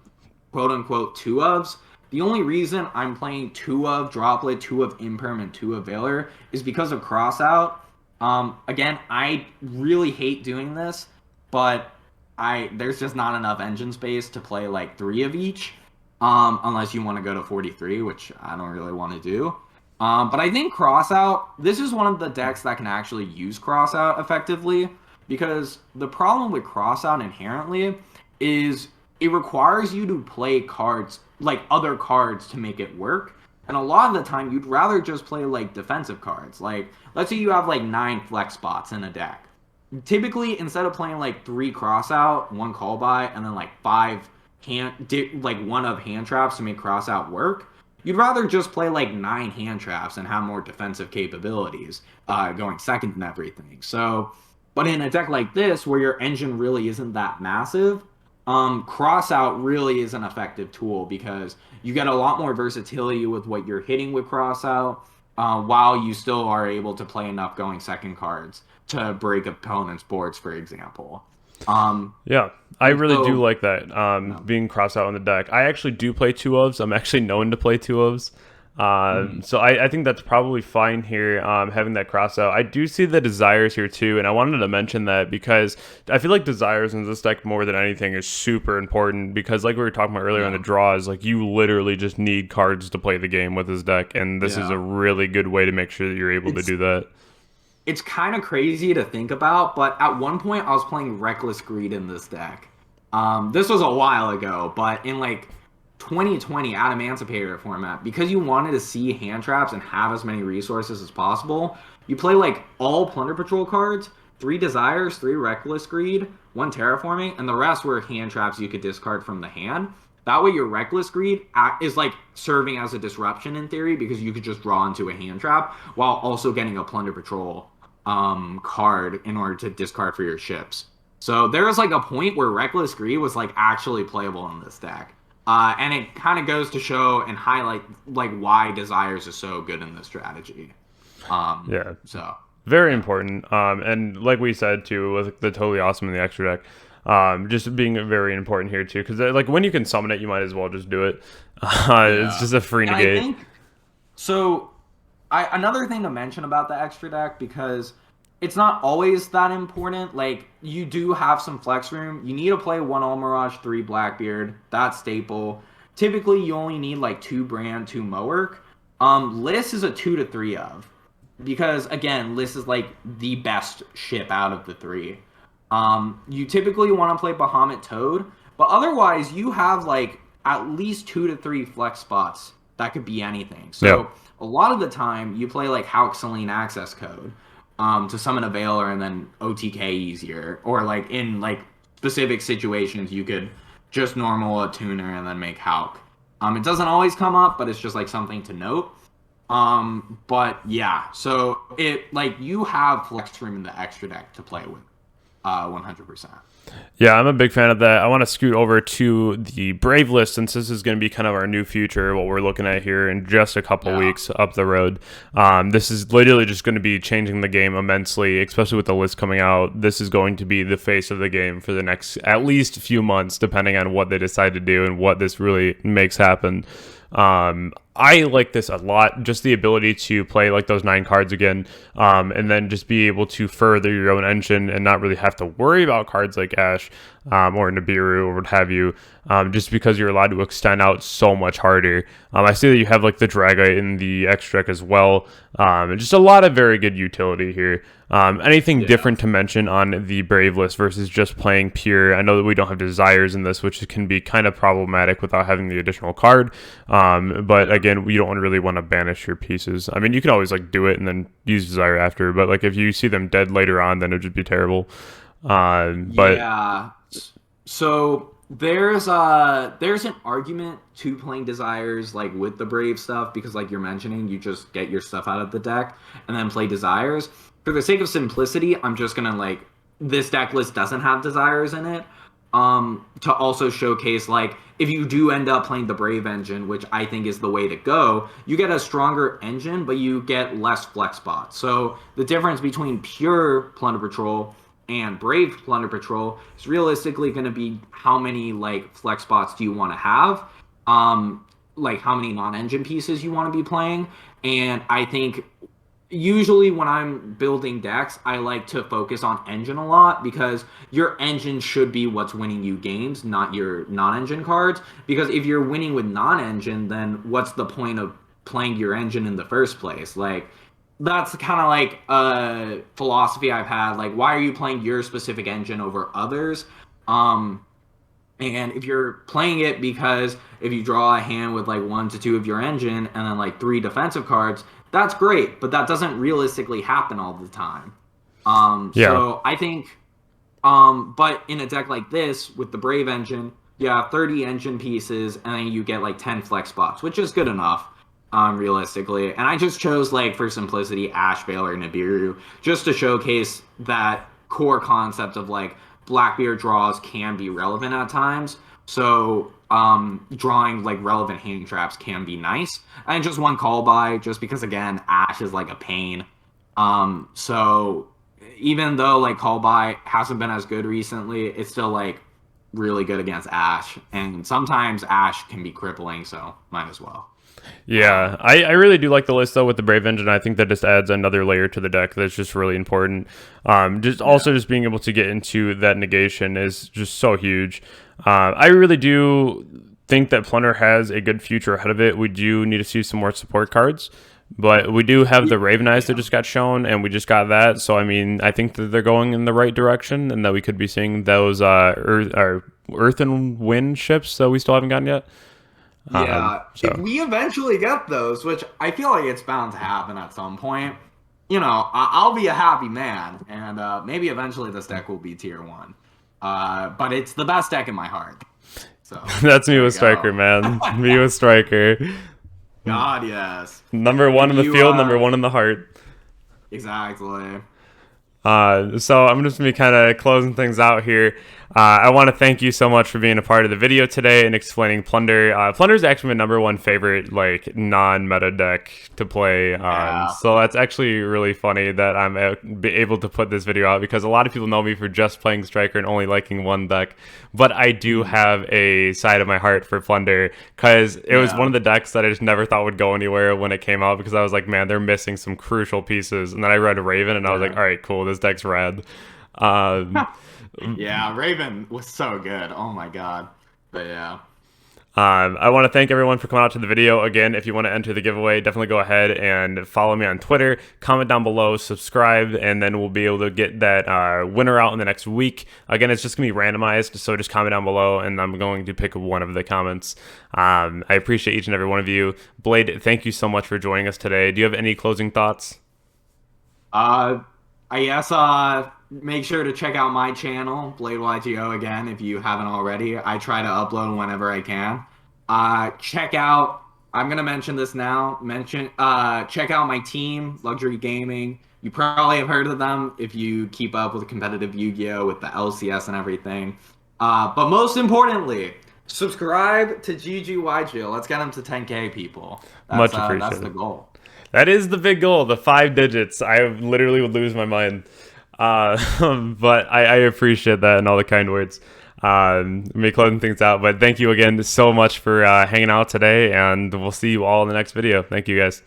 quote-unquote 2-ofs. The only reason I'm playing 2 of Droplet, 2 of Imperm, and 2 of Veiler is because of Crossout. Again, I really hate doing this, but there's just not enough engine space to play like 3 of each, unless you want to go to 43, which I don't really want to do. But I think Crossout, this is one of the decks that can actually use Crossout effectively, because the problem with Crossout inherently is it requires you to play cards like other cards to make it work. And a lot of the time, you'd rather just play like defensive cards. Like, let's say you have like 9 flex spots in a deck. Typically, instead of playing like 3 cross out, 1 call by, and then like 5 like 1 of hand traps to make cross out work, you'd rather just play like 9 hand traps and have more defensive capabilities, going second and everything. So, but in a deck like this, where your engine really isn't that massive, cross out really is an effective tool because you get a lot more versatility with what you're hitting with cross out, while you still are able to play enough going second cards to break opponents' boards, for example. Yeah, I really so, do like that, being cross out on the deck. I actually do play 2-ofs. I'm actually known to play 2-ofs. So I think that's probably fine here, having that cross out. I do see the desires here too, and I wanted to mention that because I feel like desires in this deck more than anything is super important because like we were talking about earlier on the draws, like you literally just need cards to play the game with this deck, and this is a really good way to make sure that you're able to do that. It's kind of crazy to think about, but at one point I was playing Reckless Greed in this deck. This was a while ago, but in like 2020 at Emancipator format, because you wanted to see hand traps and have as many resources as possible, you play like all Plunder Patrol cards, 3 Desires, 3 Reckless Greed, 1 Terraforming, and the rest were hand traps you could discard from the hand. That way your Reckless Greed is like serving as a disruption in theory because you could just draw into a hand trap while also getting a Plunder Patrol card in order to discard for your ships. So there was like a point where Reckless Greed was like actually playable in this deck. And it kind of goes to show and highlight like why Desires is so good in this strategy. So very important. And like we said too, with the Totally Awesome in the extra deck, just being very important here too, because like when you can summon it, you might as well just do it. It's just a free negate. I think, so another thing to mention about the extra deck, because it's not always that important. Like, you do have some flex room. You need to play 1 Almirage, 3 Blackbeard. That's staple. Typically, you only need like 2 Brand, 2 Mowerk. Liss is a 2 to 3 of. Because, again, Liss is like the best ship out of the 3. You typically want to play Bahamut Toad. But otherwise, you have like at least 2 to 3 flex spots that could be anything. So, a lot of the time, you play like Hawk Celine Access Code. To summon a Veiler and then OTK easier. Or like in like specific situations, you could just normal a tuner and then make Hawk. It doesn't always come up, but it's just like something to note. But yeah, so it like you have flex room in the extra deck to play with, 100%. Yeah, I'm a big fan of that. I want to scoot over to the Brave list since this is going to be kind of our new future, what we're looking at here in just a couple weeks up the road. This is literally just going to be changing the game immensely, especially with the list coming out. This is going to be the face of the game for the next at least few months, depending on what they decide to do and what this really makes happen. I like this a lot, just the ability to play like those 9 cards again, and then just be able to further your own engine and not really have to worry about cards like Ash or Nibiru or what have you, just because you're allowed to extend out so much harder. I see that you have like the Dragite in the extra deck as well, and just a lot of very good utility here. Anything different to mention on the Brave list versus just playing pure? I know that we don't have Desires in this, which can be kind of problematic without having the additional card, but again, we don't really want to banish your pieces. I mean, you can always like do it and then use Desire after, but like if you see them dead later on, then it would just be terrible. But yeah, so there's an argument to playing Desires like with the Brave stuff, because like you're mentioning, you just get your stuff out of the deck and then play Desires. For the sake of simplicity, I'm just gonna like, this deck list doesn't have Desires in it, to also showcase like if you do end up playing the Brave engine, which I think is the way to go, you get a stronger engine, but you get less flex spots. So the difference between pure Plunder Patrol and Brave Plunder Patrol is realistically going to be how many like flex spots do you want to have, like how many non-engine pieces you want to be playing. And I think usually when I'm building decks, I like to focus on engine a lot, because your engine should be what's winning you games, not your non-engine cards. Because if you're winning with non-engine, then what's the point of playing your engine in the first place? Like, that's kind of like a philosophy I've had. Like, why are you playing your specific engine over others? And if you're playing it because if you draw a hand with like 1 to 2 of your engine and then like 3 defensive cards, that's great, but that doesn't realistically happen all the time. Yeah. So I think, but in a deck like this with the Brave engine, you have 30 engine pieces and then you get like 10 flex spots, which is good enough, realistically. And I just chose like for simplicity Ash, Veil, or Nibiru just to showcase that core concept of like Blackbeard draws can be relevant at times. So drawing like relevant hand traps can be nice. And just one call by, just because again, Ash is like a pain. So even though like call by hasn't been as good recently, it's still like really good against Ash. And sometimes Ash can be crippling, so might as well. Yeah, I really do like the list though with the Brave Engine. I think that just adds another layer to the deck that's just really important. Just being able to get into that negation is just so huge. I really do think that Plunder has a good future ahead of it. We do need to see some more support cards, but we do have the Raven Eyes that just got shown, and we just got that. So I mean, I think that they're going in the right direction, and that we could be seeing those Earth and Wind ships that we still haven't gotten yet. Yeah, So if we eventually get those, which I feel like it's bound to happen at some point, I'll be a happy man, and maybe eventually this deck will be tier 1. But it's the best deck in my heart. So that's me there with you go. Striker, man. Me with Striker. God, yes. Number one in the You, field, number one in the heart. exactly. So I'm just going to be kind of closing things out here. I want to thank you so much for being a part of the video today and explaining Plunder. Plunder's actually my number one favorite, like, non-meta deck to play. Yeah. So that's actually really funny that I'm able to put this video out, because a lot of people know me for just playing Striker and only liking one deck. But I do have a side of my heart for Plunder, because it was one of the decks that I just never thought would go anywhere when it came out, because I was like, man, they're missing some crucial pieces. And then I read Raven and I was like, all right, cool, this deck's rad. Yeah, Raven was so good. Oh my god. But yeah. I want to thank everyone for coming out to the video. Again, if you want to enter the giveaway, definitely go ahead and follow me on Twitter, comment down below, subscribe, and then we'll be able to get that winner out in the next week. Again, it's just going to be randomized, so just comment down below, and I'm going to pick one of the comments. I appreciate each and every one of you. Blade, thank you so much for joining us today. Do you have any closing thoughts? I guess make sure to check out my channel, BladeYGO, again, if you haven't already. I try to upload whenever I can. Check out, I'm going to mention this now, check out my team, Luxury Gaming. You probably have heard of them if you keep up with competitive Yu-Gi-Oh! With the LCS and everything. But most importantly, subscribe to GGYGO. Let's get them to 10K, people. Much appreciated. That's the goal. That is the big goal, the 5 digits. I literally would lose my mind. But I appreciate that and all the kind words. Me closing things out. But thank you again so much for hanging out today, and we'll see you all in the next video. Thank you, guys.